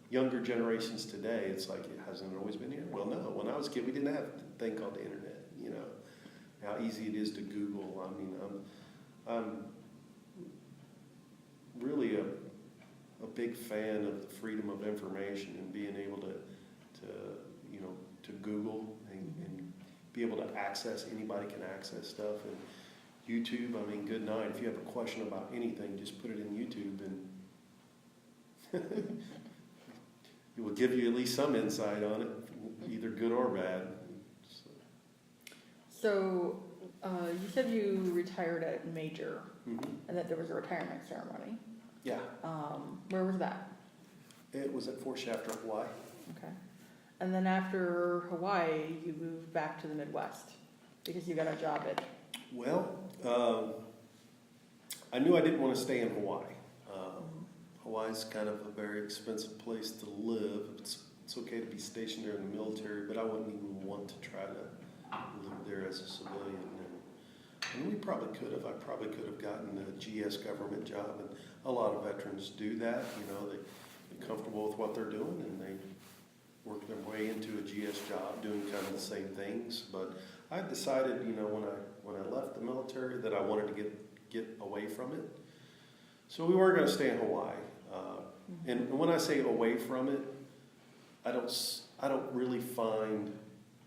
younger generations today, it's like, it hasn't always been here. Well, no, when I was a kid, we didn't have a thing called the internet, how easy it is to Google. I mean, I'm really a big fan of the freedom of information and being able to Google and be able to access, anybody can access stuff. And YouTube, I mean, good night. If you have a question about anything, just put it in YouTube and it will give you at least some insight on it, either good or bad. So you said you retired at Major, Mm-hmm. and that there was a retirement ceremony. Yeah, Where was that? it was at Fort Shafter, Hawaii. Okay. And then after Hawaii, you moved back to the Midwest because you got a job at... Well, I knew I didn't want to stay in Hawaii. Hawaii's kind of a very expensive place to live. It's okay to be stationed there in the military, but I wouldn't even want to try to live there as a civilian. And we probably could have. I probably could have gotten a GS government job, and a lot of veterans do that. They're comfortable with what they're doing, and they work their way into a GS job doing kind of the same things. But I decided, when I left the military, that I wanted to get away from it. So we weren't going to stay in Hawaii. And when I say away from it, I don't really find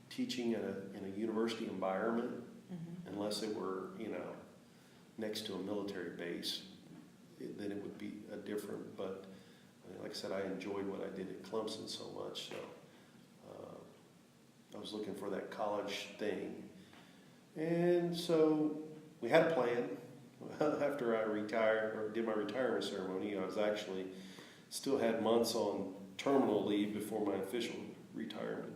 teaching in a university environment, unless it were, next to a military base, then it would be a different. But like I said, I enjoyed what I did at Clemson so much, so I was looking for that college thing. And so we had a plan. After I retired, or did my retirement ceremony, I was actually still had months on terminal leave before my official retirement.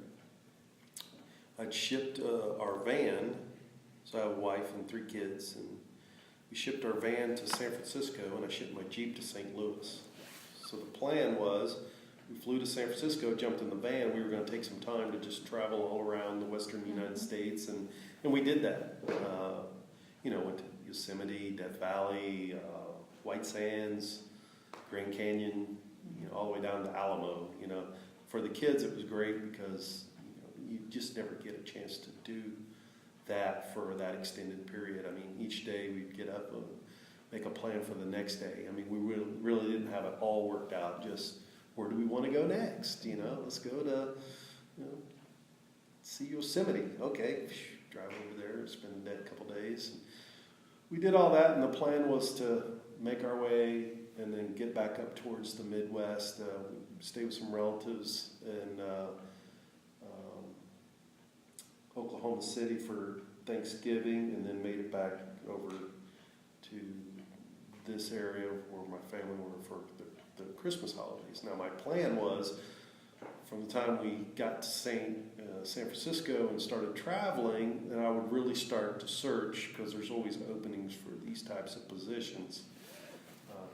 I'd shipped our van, so I have a wife and 3 kids, and we shipped our van to San Francisco, and I shipped my Jeep to St. Louis. So the plan was, we flew to San Francisco, jumped in the van, we were going to take some time to just travel all around the western United States, and we did that. Went to Yosemite, Death Valley, White Sands, Grand Canyon, all the way down to Alamo. For the kids it was great because you just never get a chance to do that for that extended period. I mean, each day we'd get up and make a plan for the next day. I mean, we really didn't have it all worked out. Just where do we want to go next? Let's go to see Yosemite. Okay, drive over there, spend a couple days. We did all that, and the plan was to make our way and then get back up towards the Midwest, stay with some relatives in Oklahoma City for Thanksgiving, and then made it back over to this area where my family were for the Christmas holidays. Now, my plan was, from the time we got to San Francisco and started traveling, then I would really start to search, because there's always openings for these types of positions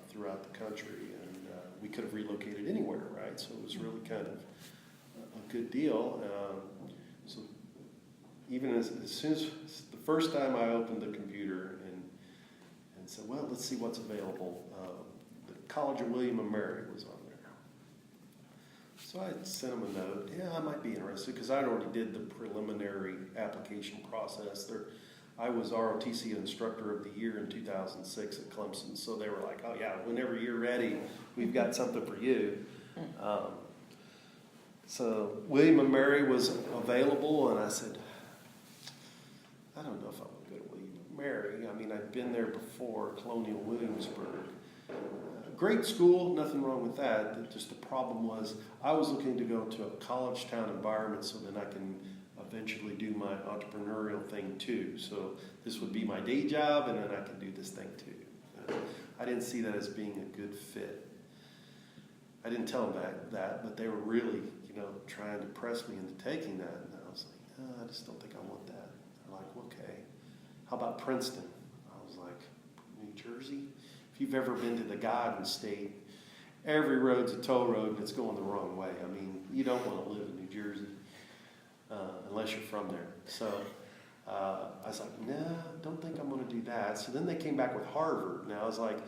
throughout the country, and we could have relocated anywhere, right? So it was really kind of a good deal. So even as soon as the first time I opened the computer and said, well, let's see what's available, the College of William and Mary was on there. So I sent them a note. Yeah, I might be interested because I'd already did the preliminary application process. I was ROTC Instructor of the Year in 2006 at Clemson. So they were like, oh yeah, whenever you're ready, we've got something for you. So William and Mary was available, and I said, I don't know if I want to go to William and Mary. I mean, I'd been there before, Colonial Williamsburg. Great school, nothing wrong with that. Just the problem was I was looking to go to a college town environment so then I can eventually do my entrepreneurial thing too. So this would be my day job, and then I can do this thing too. I didn't see that as being a good fit. I didn't tell them that, but they were really, trying to press me into taking that. And I was like, I just don't think I want that. They're like, okay, how about Princeton? I was like, New Jersey? If you've ever been to the Garden State, every road's a toll road and it's going the wrong way. I mean, you don't want to live in New Jersey unless you're from there. So I was like, no, don't think I'm going to do that. So then they came back with Harvard. And I was like,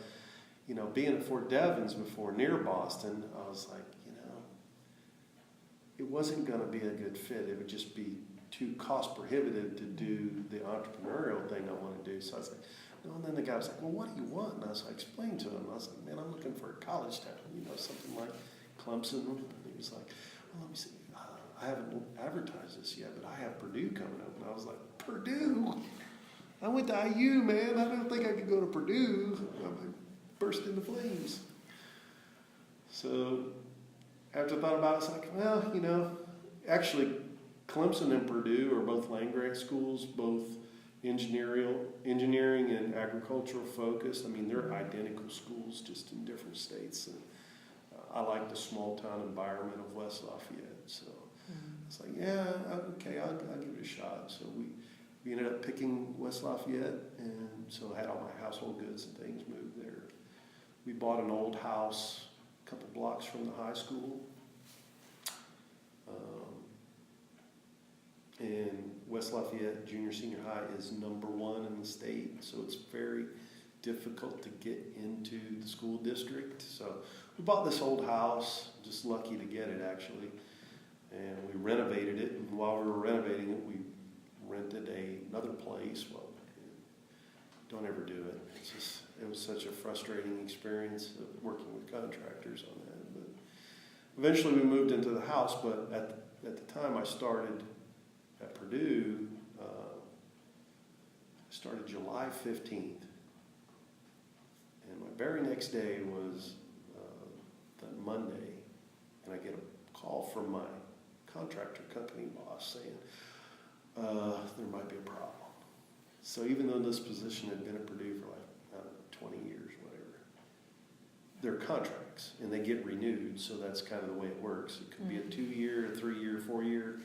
being at Fort Devens before, near Boston, I was like, it wasn't going to be a good fit. It would just be too cost prohibitive to do the entrepreneurial thing I want to do. So I was like, no. And then the guy was like, well, what do you want? And I was like, explain to him. I was like, man, I'm looking for a college town, something like Clemson. And he was like, well, let me see. I haven't advertised this yet, but I have Purdue coming up. And I was like, Purdue? I went to IU, man. I don't think I could go to Purdue. I burst into flames. So after I thought about it, it's like, well, actually, Clemson and Purdue are both land-grant schools, both engineering and agricultural focused. I mean, they're identical schools, just in different states. And I like the small-town environment of West Lafayette. So it's like, yeah, okay, I'll give it a shot. So we ended up picking West Lafayette, and so I had all my household goods and things moved there. We bought an old house a couple blocks from the high school. And West Lafayette Junior Senior High is #1 in the state, so it's very difficult to get into the school district. So we bought this old house, just lucky to get it actually, and we renovated it. And while we were renovating it, we rented another place. Well, don't ever do it. It was such a frustrating experience of working with contractors on that. But eventually we moved into the house, but at the time I started at Purdue, I started July 15th. And my very next day was that Monday, and I get a call from my contractor company boss saying, there might be a problem. So even though this position had been at Purdue for 20 years, whatever, they're contracts and they get renewed, so that's kind of the way it works. It could be a 2-year, a 3-year, 4-year,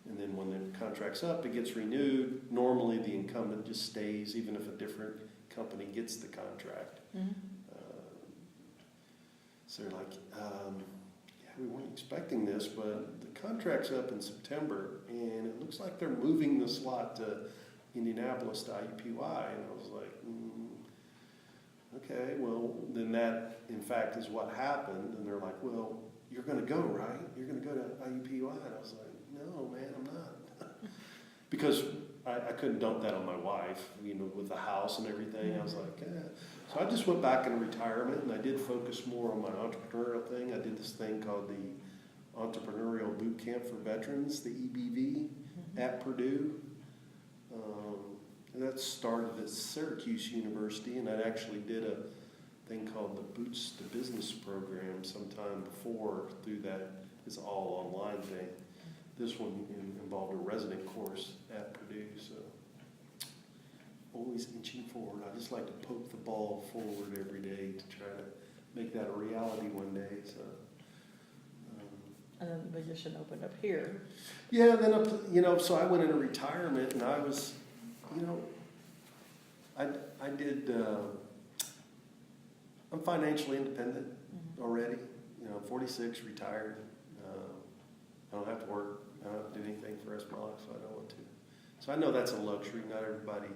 and then when the contract's up, it gets renewed. Normally the incumbent just stays, even if a different company gets the contract. So they're like, yeah, we weren't expecting this, but the contract's up in September, and it looks like they're moving the slot to Indianapolis to IUPUI. And I was like, okay, well, then that, in fact, is what happened. And they're like, well, you're going to go, right? You're going to go to IUPUI. And I was like, no, man, I'm not. Because I couldn't dump that on my wife, with the house and everything. I was like, So I just went back into retirement, and I did focus more on my entrepreneurial thing. I did this thing called the Entrepreneurial Boot Camp for Veterans, the EBV, at Purdue. And that started at Syracuse University, and I actually did a thing called the Boots to Business program sometime before through that. It's all online thing. This one involved a resident course at Purdue, so always inching forward. I just like to poke the ball forward every day to try to make that a reality one day. So. And then the position opened up here. Yeah, then so I went into retirement, and I was, I did. I'm financially independent already. I'm 46, retired. I don't have to work. I don't have to do anything for the rest of my life, so I don't want to. So I know that's a luxury. Not everybody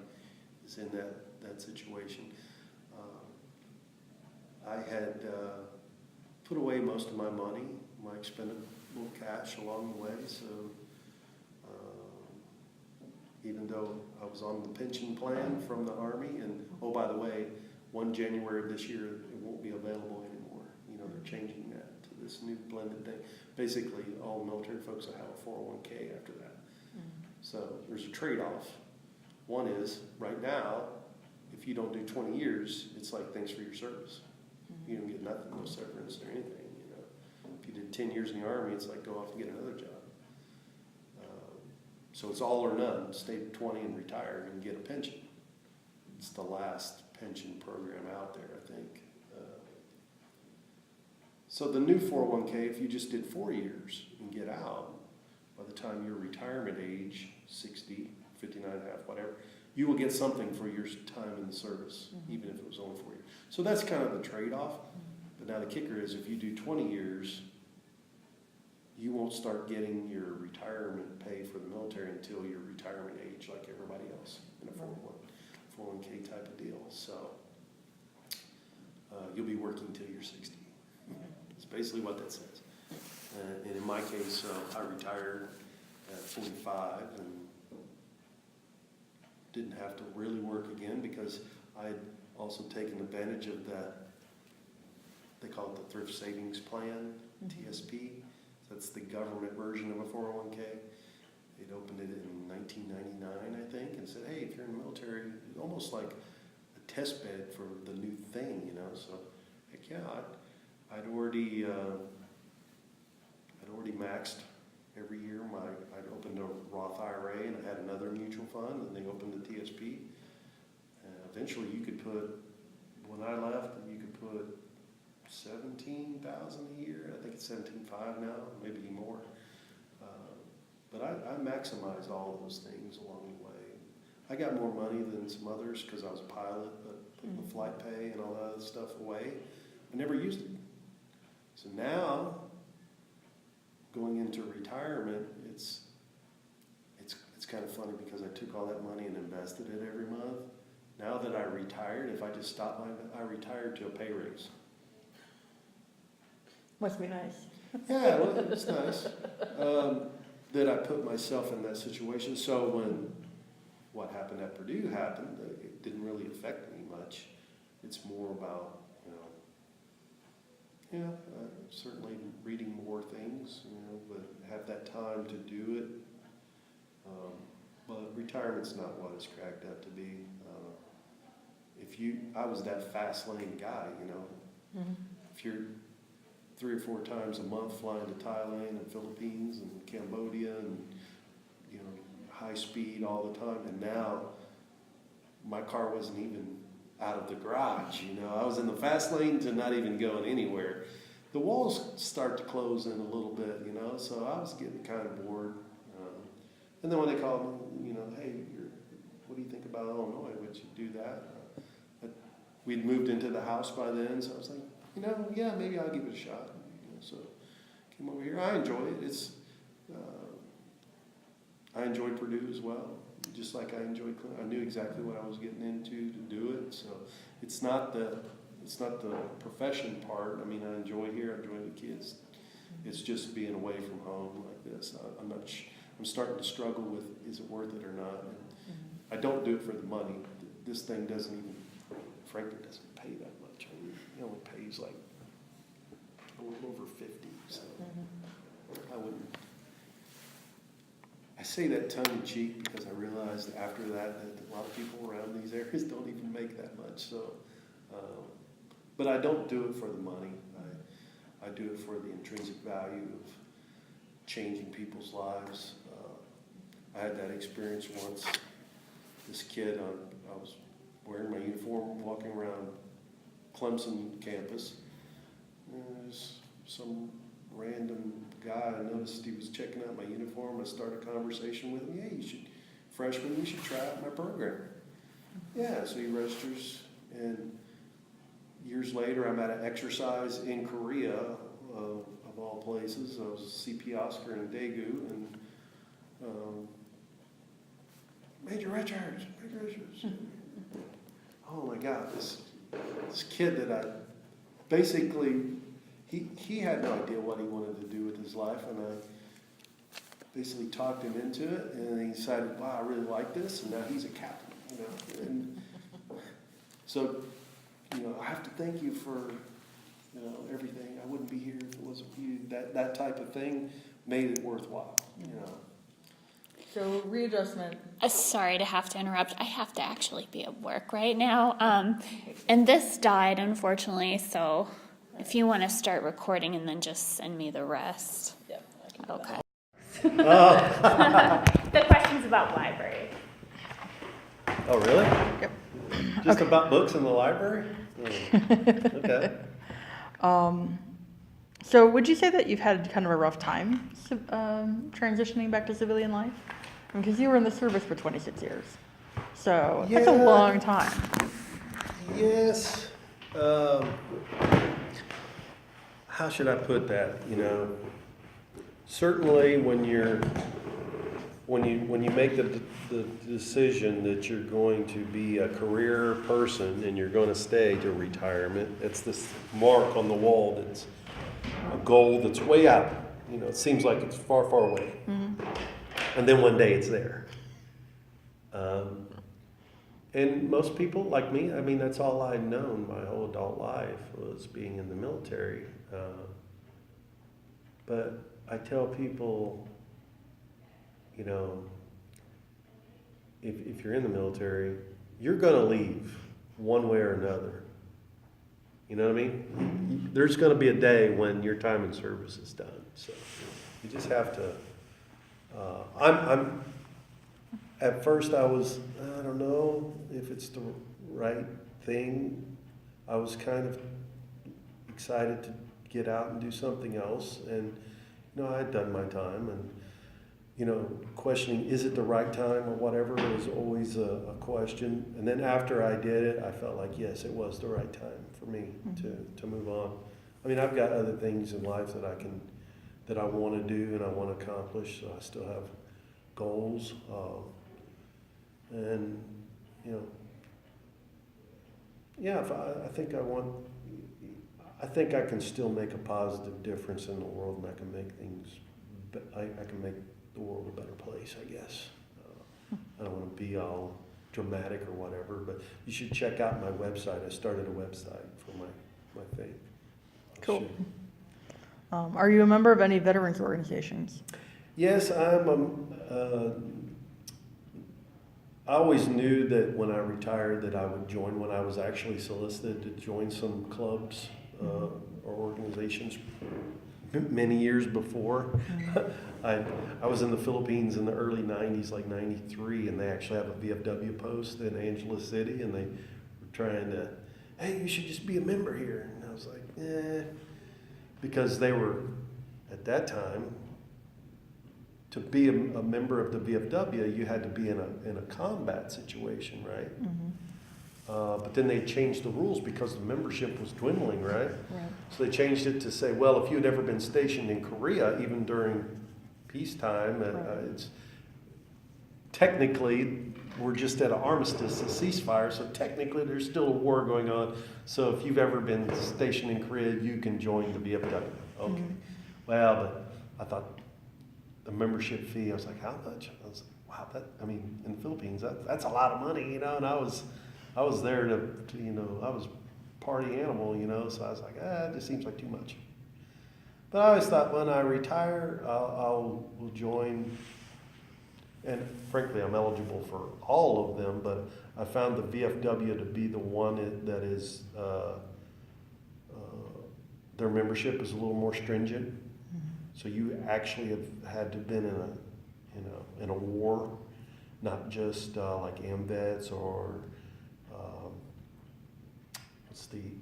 is in that situation. I had put away most of my money, my little cash along the way. So even though I was on the pension plan from the Army, and oh, by the way, 1 January of this year, it won't be available anymore. You know, they're changing that to this new blended thing. Basically, all military folks will have a 401k after that. So there's a trade-off. One is, right now, if you don't do 20 years, it's like, thanks for your service. You don't get nothing, no severance or anything, you know. If you did 10 years in the Army, it's like, go off and get another job. So it's all or none. Stay to 20 and retire and get a pension. It's the last pension program out there, I think. So the new 401k, if you just did 4 years and get out, by the time your retirement age, 60, 59 and a half, whatever, you will get something for your time in the service, even if it was only 4 years. So that's kind of the trade-off. But now the kicker is, if you do 20 years, you won't start getting your retirement pay for the military until your retirement age, like everybody else in a 401k type of deal. So you'll be working till you're 60. That's basically what that says. And in my case, I retired at 45 and didn't have to really work again because I had also taken advantage of that, they call it the Thrift Savings Plan, TSP. That's the government version of a 401k. They'd opened it in 1999, I think, and said, hey, if you're in the military, it's almost like a test bed for the new thing, you know. So, heck yeah, I'd already maxed every year. I'd opened a Roth IRA, and I had another mutual fund, and they opened the TSP. Eventually, you could put, when I left, you could put $17,000 a year. I think it's $17,500 now, maybe more. But I maximized all of those things along the way. I got more money than some others because I was a pilot, but putting the flight pay and all that other stuff away, I never used it. So now, going into retirement, it's kind of funny because I took all that money and invested it every month. Now that I retired, if I just stopped I retired to a pay raise. Must be nice. Yeah, well, it's nice that I put myself in that situation. So when what happened at Purdue happened, it didn't really affect me much. It's more about, certainly reading more things, but have that time to do it. But retirement's not what it's cracked up to be. I was that fast lane guy, If you're 3 or 4 times a month flying to Thailand and Philippines and Cambodia and, high speed all the time. And now my car wasn't even out of the garage, I was in the fast lane to not even going anywhere. The walls start to close in a little bit, so I was getting kind of bored. And then when they called me, hey, what do you think about Illinois? Would you do that? We'd moved into the house by then, so I was like, yeah, maybe I'll give it a shot. So came over here. I enjoy it. I enjoyed Purdue as well, just like I enjoyed. I knew exactly what I was getting into to do it. So it's not the profession part. I mean, I enjoy here. I enjoy the kids. It's just being away from home like this. I'm starting to struggle with, is it worth it or not? And I don't do it for the money. This thing doesn't even, frankly, doesn't pay that much. I mean, it only pays like a little over 50. So I wouldn't. I say that tongue in cheek because I realized after that a lot of people around these areas don't even make that much. So, but I don't do it for the money. I do it for the intrinsic value of changing people's lives. I had that experience once. This kid, I was wearing my uniform, walking around Clemson campus. And there's some random guy, I noticed he was checking out my uniform. I started a conversation with him. Yeah, you should try out my program. Yeah, so he registers, and years later I'm at an exercise in Korea, of all places. I was CP Oscar in Daegu, and Major Richards. Oh my God, this kid that basically, he had no idea what he wanted to do with his life, and I basically talked him into it, and he decided, wow, I really like this, and now he's a captain, and so, I have to thank you for, everything. I wouldn't be here if it wasn't for you. That type of thing made it worthwhile, So readjustment. Sorry to have to interrupt. I have to actually be at work right now. And this died, unfortunately, so if you want to start recording and then just send me the rest. Yep. Okay. The question's about library. Oh, really? Yep. Just about books in the library? Okay. So would you say that you've had kind of a rough time transitioning back to civilian life? Because you were in the service for 26 years. So that's a Yeah. long time. Yes. How should I put that? Certainly when you make the decision that you're going to be a career person and you're going to stay to retirement, it's this mark on the wall that's a goal that's way out. It seems like it's far, far away. Mm-hmm. And then one day it's there. And most people like me, that's all I'd known my whole adult life was being in the military. But I tell people, if you're in the military, you're going to leave one way or another. You know what I mean? There's going to be a day when your time in service is done. So you just have to. At first I don't know if it's the right thing. I was kind of excited to get out and do something else, and I had done my time, and questioning is it the right time or whatever was always a question. And then after I did it, I felt like yes, it was the right time for me to move on. I've got other things in life that I want to do and I want to accomplish. So I still have goals, and I think I can still make a positive difference in the world, and I can make I can make the world a better place, I guess. I don't want to be all dramatic or whatever, but you should check out my website. I started a website for my thing. Cool. Are you a member of any veterans organizations? Yes, I always knew that when I retired that I would join. When I was actually solicited to join some clubs or organizations many years before. I was in the Philippines in the early 90s, like 93, and they actually have a VFW post in Angeles City, and they were trying to, hey, you should just be a member here. And I was like, because they were, at that time, to be a member of the VFW, you had to be in a combat situation, right? Mm-hmm. But then they changed the rules because the membership was dwindling, right? So they changed it to say, well, if you had ever been stationed in Korea, even during peacetime, it's technically we're just at an armistice, a ceasefire, so technically there's still a war going on. So if you've ever been stationed in Korea, you can join the VFW. Okay. Mm-hmm. Well, but I thought the membership fee, I was like, how much? I was like, wow, in the Philippines, that's a lot of money, and I was there to I was party animal, so I was like, it just seems like too much. But I always thought when I retire, I'll join, and frankly, I'm eligible for all of them, but I found the VFW to be the one that is, their membership is a little more stringent. Mm-hmm. So you actually have had to have been in a war, not just like AMVETS or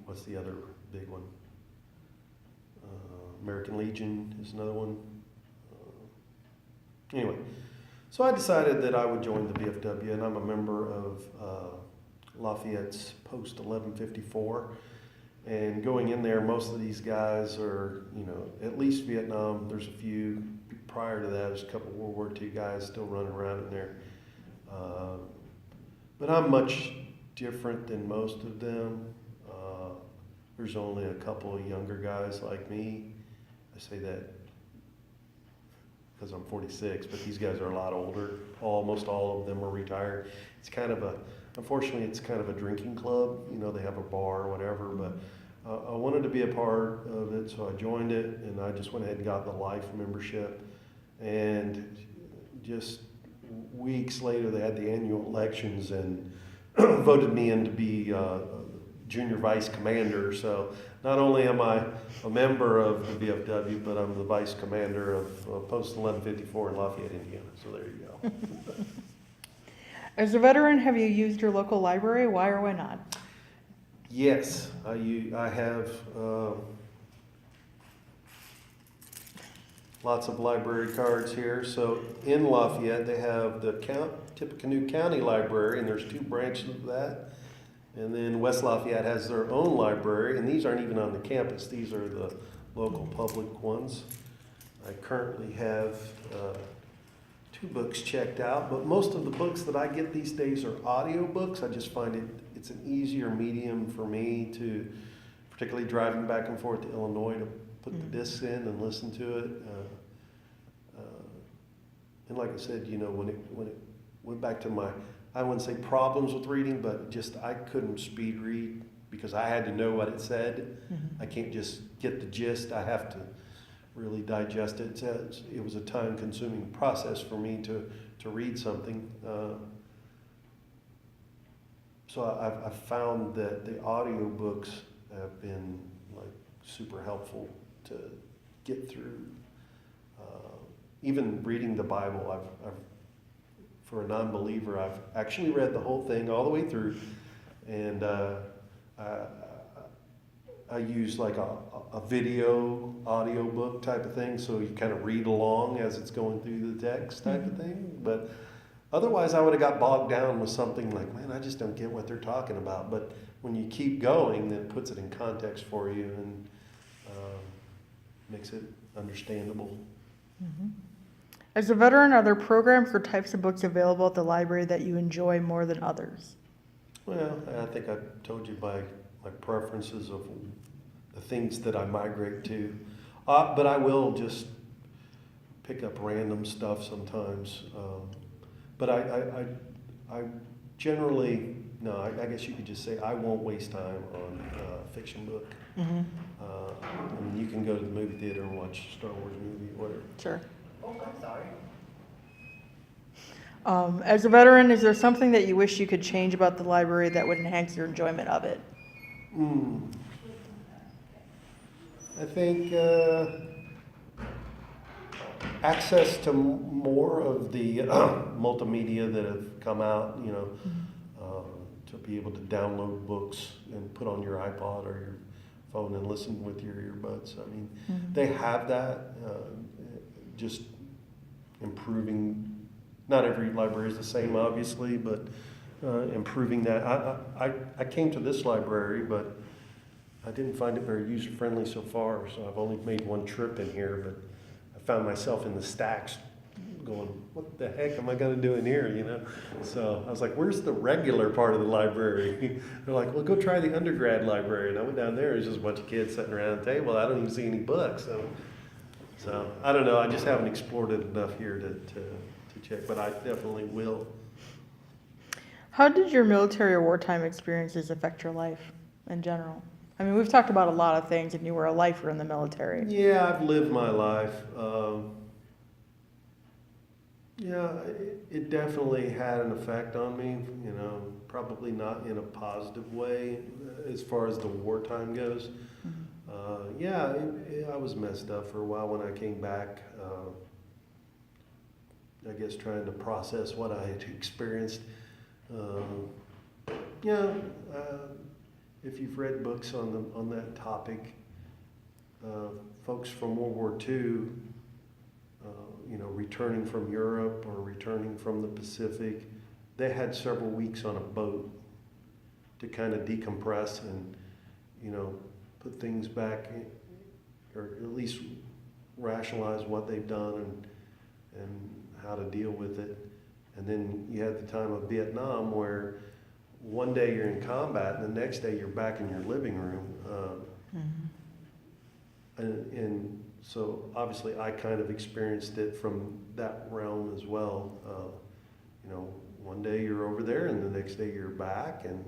what's the other big one? American Legion is another one. Anyway, so I decided that I would join the VFW, and I'm a member of Lafayette's Post 1154. And going in there, most of these guys are, at least Vietnam. There's a few prior to that. There's a couple World War II guys still running around in there. But I'm much different than most of them. there's only a couple of younger guys like me. I say that because I'm 46, but these guys are a lot older. Almost all of them are retired. Unfortunately, it's kind of a drinking club. You know, they have a bar or whatever, but I wanted to be a part of it, so I joined it, and I just went ahead and got the life membership. And just weeks later, they had the annual elections and voted me in to be junior vice commander. So not only am I a member of the VFW, but I'm the vice commander of Post 1154 in Lafayette, Indiana. So there you go. As a veteran, have you used your local library? Why or why not? Yes, I have lots of library cards here. So in Lafayette, they have the Tippecanoe County Library, and there's 2 branches of that. And then West Lafayette has their own library, and these aren't even on the campus. These are the local public ones. I currently have 2 books checked out, but most of the books that I get these days are audio books. I just find it's an easier medium for me to, particularly driving back and forth to Illinois, to put the discs in and listen to it. And like I said, you know, when it went back to I wouldn't say problems with reading, but just I couldn't speed read because I had to know what it said. I can't just get the gist. I have to really digest it. It was a time-consuming process for me to read something. So I've found that the audiobooks have been like super helpful to get through. Even reading the Bible, I've for a non-believer, I've actually read the whole thing all the way through, and I use like a video audio book type of thing, so you kind of read along as it's going through the text type of thing. But otherwise, I would have got bogged down with something like, man, I just don't get what they're talking about. But when you keep going, then it puts it in context for you and makes it understandable. As a veteran, are there programs or types of books available at the library that you enjoy more than others? Well, I think I told you my preferences of the things that I migrate to. But I will just pick up random stuff sometimes. But I generally, no, I guess you could just say I won't waste time on a fiction book. I mean, you can go to the movie theater and watch a Star Wars movie, whatever. Sure. Oh, I'm sorry. As a veteran, is there something that you wish you could change about the library that would enhance your enjoyment of it? I think access to more of the multimedia that have come out, you know, to be able to download books and put on your iPod or your phone and listen with your earbuds. I mean, they have that, just improving. Not every library is the same, obviously, but improving that. I came to this library, but I didn't find it very user-friendly so far, so I've only made one trip in here, but I found myself in the stacks going, what the heck am I going to do in here, you know? So I was like, where's the regular part of the library? They're like, well, go try the undergrad library. And I went down there, it was just a bunch of kids sitting around the table. I don't even see any books. So I don't know, I just haven't explored it enough here to check, but I definitely will. How did your military or wartime experiences affect your life in general? I mean, we've talked about a lot of things, and you were a lifer in the military. Yeah, I've lived my life. Yeah, it definitely had an effect on me, you know, probably not in a positive way as far as the wartime goes. Yeah, I was messed up for a while when I came back. I guess trying to process what I had experienced. If you've read books on that topic, folks from World War II, you know, returning from Europe or returning from the Pacific, they had several weeks on a boat to kind of decompress and, you know, put things back, or at least rationalize what they've done and how to deal with it. And then you had the time of Vietnam where one day you're in combat and the next day you're back in your living room. And so obviously I kind of experienced it from that realm as well. You know, one day you're over there and the next day you're back, and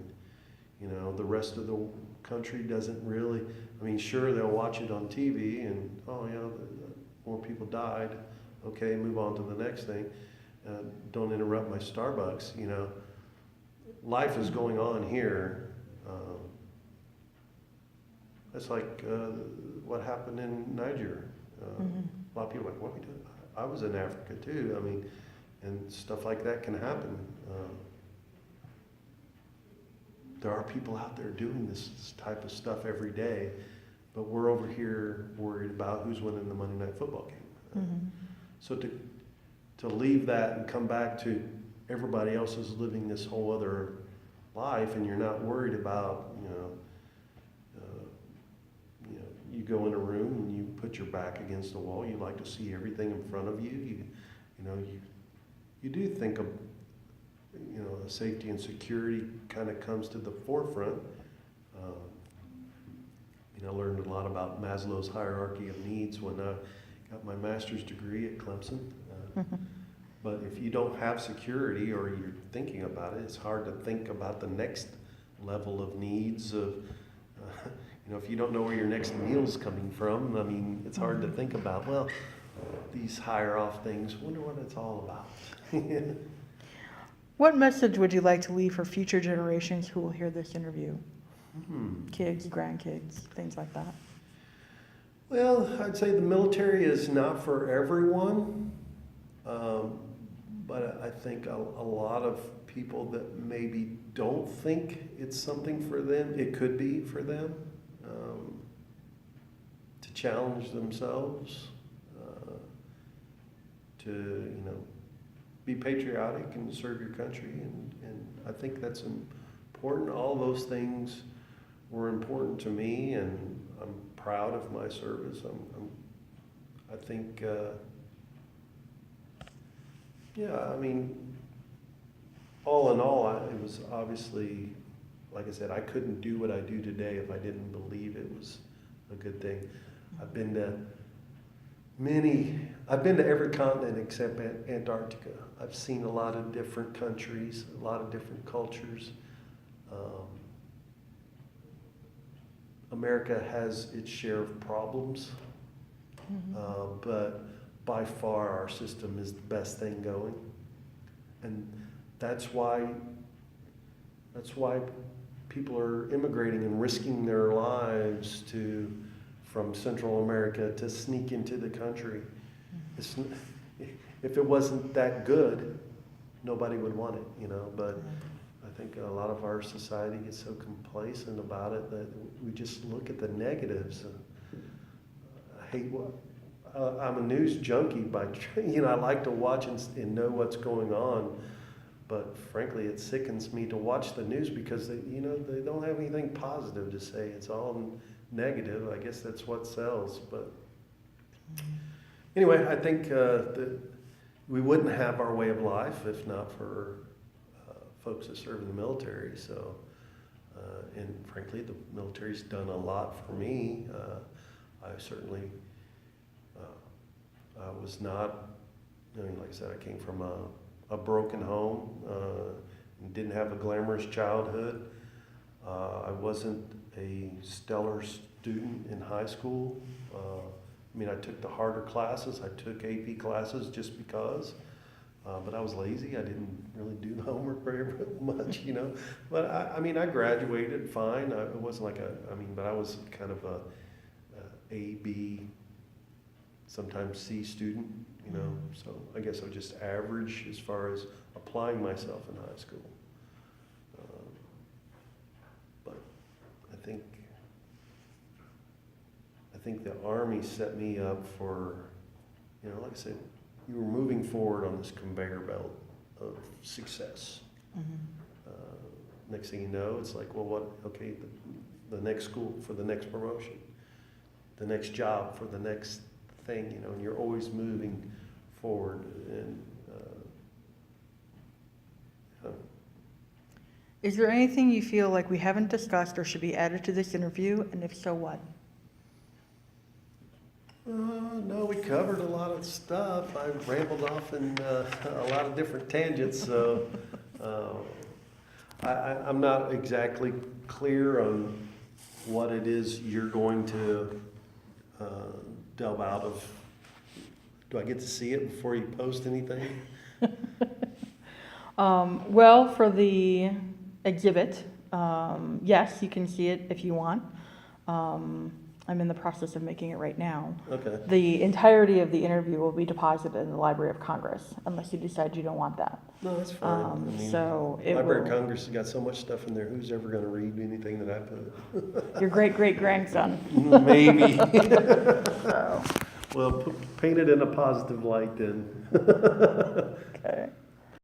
you know, the rest of the country doesn't really, I mean, sure, they'll watch it on TV and, oh, yeah, more people died. Okay, move on to the next thing. Don't interrupt my Starbucks, you know. Life is going on here. It's like what happened in Niger. A lot of people are like, what are we doing? I was in Africa too. I mean, and stuff like that can happen. There are people out there doing this type of stuff every day, but we're over here worried about who's winning the Monday Night Football game. So to leave that and come back to everybody else is living this whole other life, and you're not worried about, you go in a room and you put your back against the wall. You like to see everything in front of you. You do think of, safety and security kind of comes to the forefront. I learned a lot about Maslow's hierarchy of needs when I got my master's degree at Clemson. But if you don't have security or you're thinking about it, it's hard to think about the next level of needs of, if you don't know where your next meal's coming from, I mean, it's hard to think about, well, these higher off things, wonder what it's all about. What message would you like to leave for future generations who will hear this interview? Kids, grandkids, things like that. Well, I'd say the military is not for everyone, but I think a lot of people that maybe don't think it's something for them, it could be for them, to challenge themselves, to, be patriotic and serve your country, and I think that's important. All those things were important to me, and I'm proud of my service. I think, all in all, it was obviously, like I said, I couldn't do what I do today if I didn't believe it was a good thing. I've been to every continent except Antarctica. I've seen a lot of different countries, a lot of different cultures. America has its share of problems, but by far our system is the best thing going. And that's why people are immigrating and risking their lives from Central America to sneak into the country. If it wasn't that good, nobody would want it, but I think a lot of our society gets so complacent about it that we just look at the negatives. I hate I'm a news junkie I like to watch and know what's going on, but frankly it sickens me to watch the news because they don't have anything positive to say. It's all negative. I guess that's what sells. But anyway, I think that we wouldn't have our way of life if not for folks that serve in the military. So, and frankly, the military's done a lot for me. I certainly, I was not, like I said, I came from a broken home, and didn't have a glamorous childhood. I wasn't a stellar student in high school. I took the harder classes. I took AP classes just because, but I was lazy. I didn't really do the homework very much, But I graduated fine. It wasn't like but I was kind of a B, sometimes C student, So I guess I was just average as far as applying myself in high school. But I think the Army set me up for, like I said, you were moving forward on this conveyor belt of success. Next thing you know, it's like, well, the next school for the next promotion, the next job for the next thing, and you're always moving forward. And Is there anything you feel like we haven't discussed or should be added to this interview, and if so, what? No, we covered a lot of stuff. I rambled off in a lot of different tangents, so I'm not exactly clear on what it is you're going to delve out of. Do I get to see it before you post anything? Well, for the exhibit, yes, you can see it if you want. I'm in the process of making it right now. Okay. The entirety of the interview will be deposited in the Library of Congress, unless you decide you don't want that. No, that's fine. I mean, So it Library of will, Congress has got so much stuff in there. Who's ever going to read anything that I put? your great-great-grandson. Maybe. So, Well, paint it in a positive light then. okay.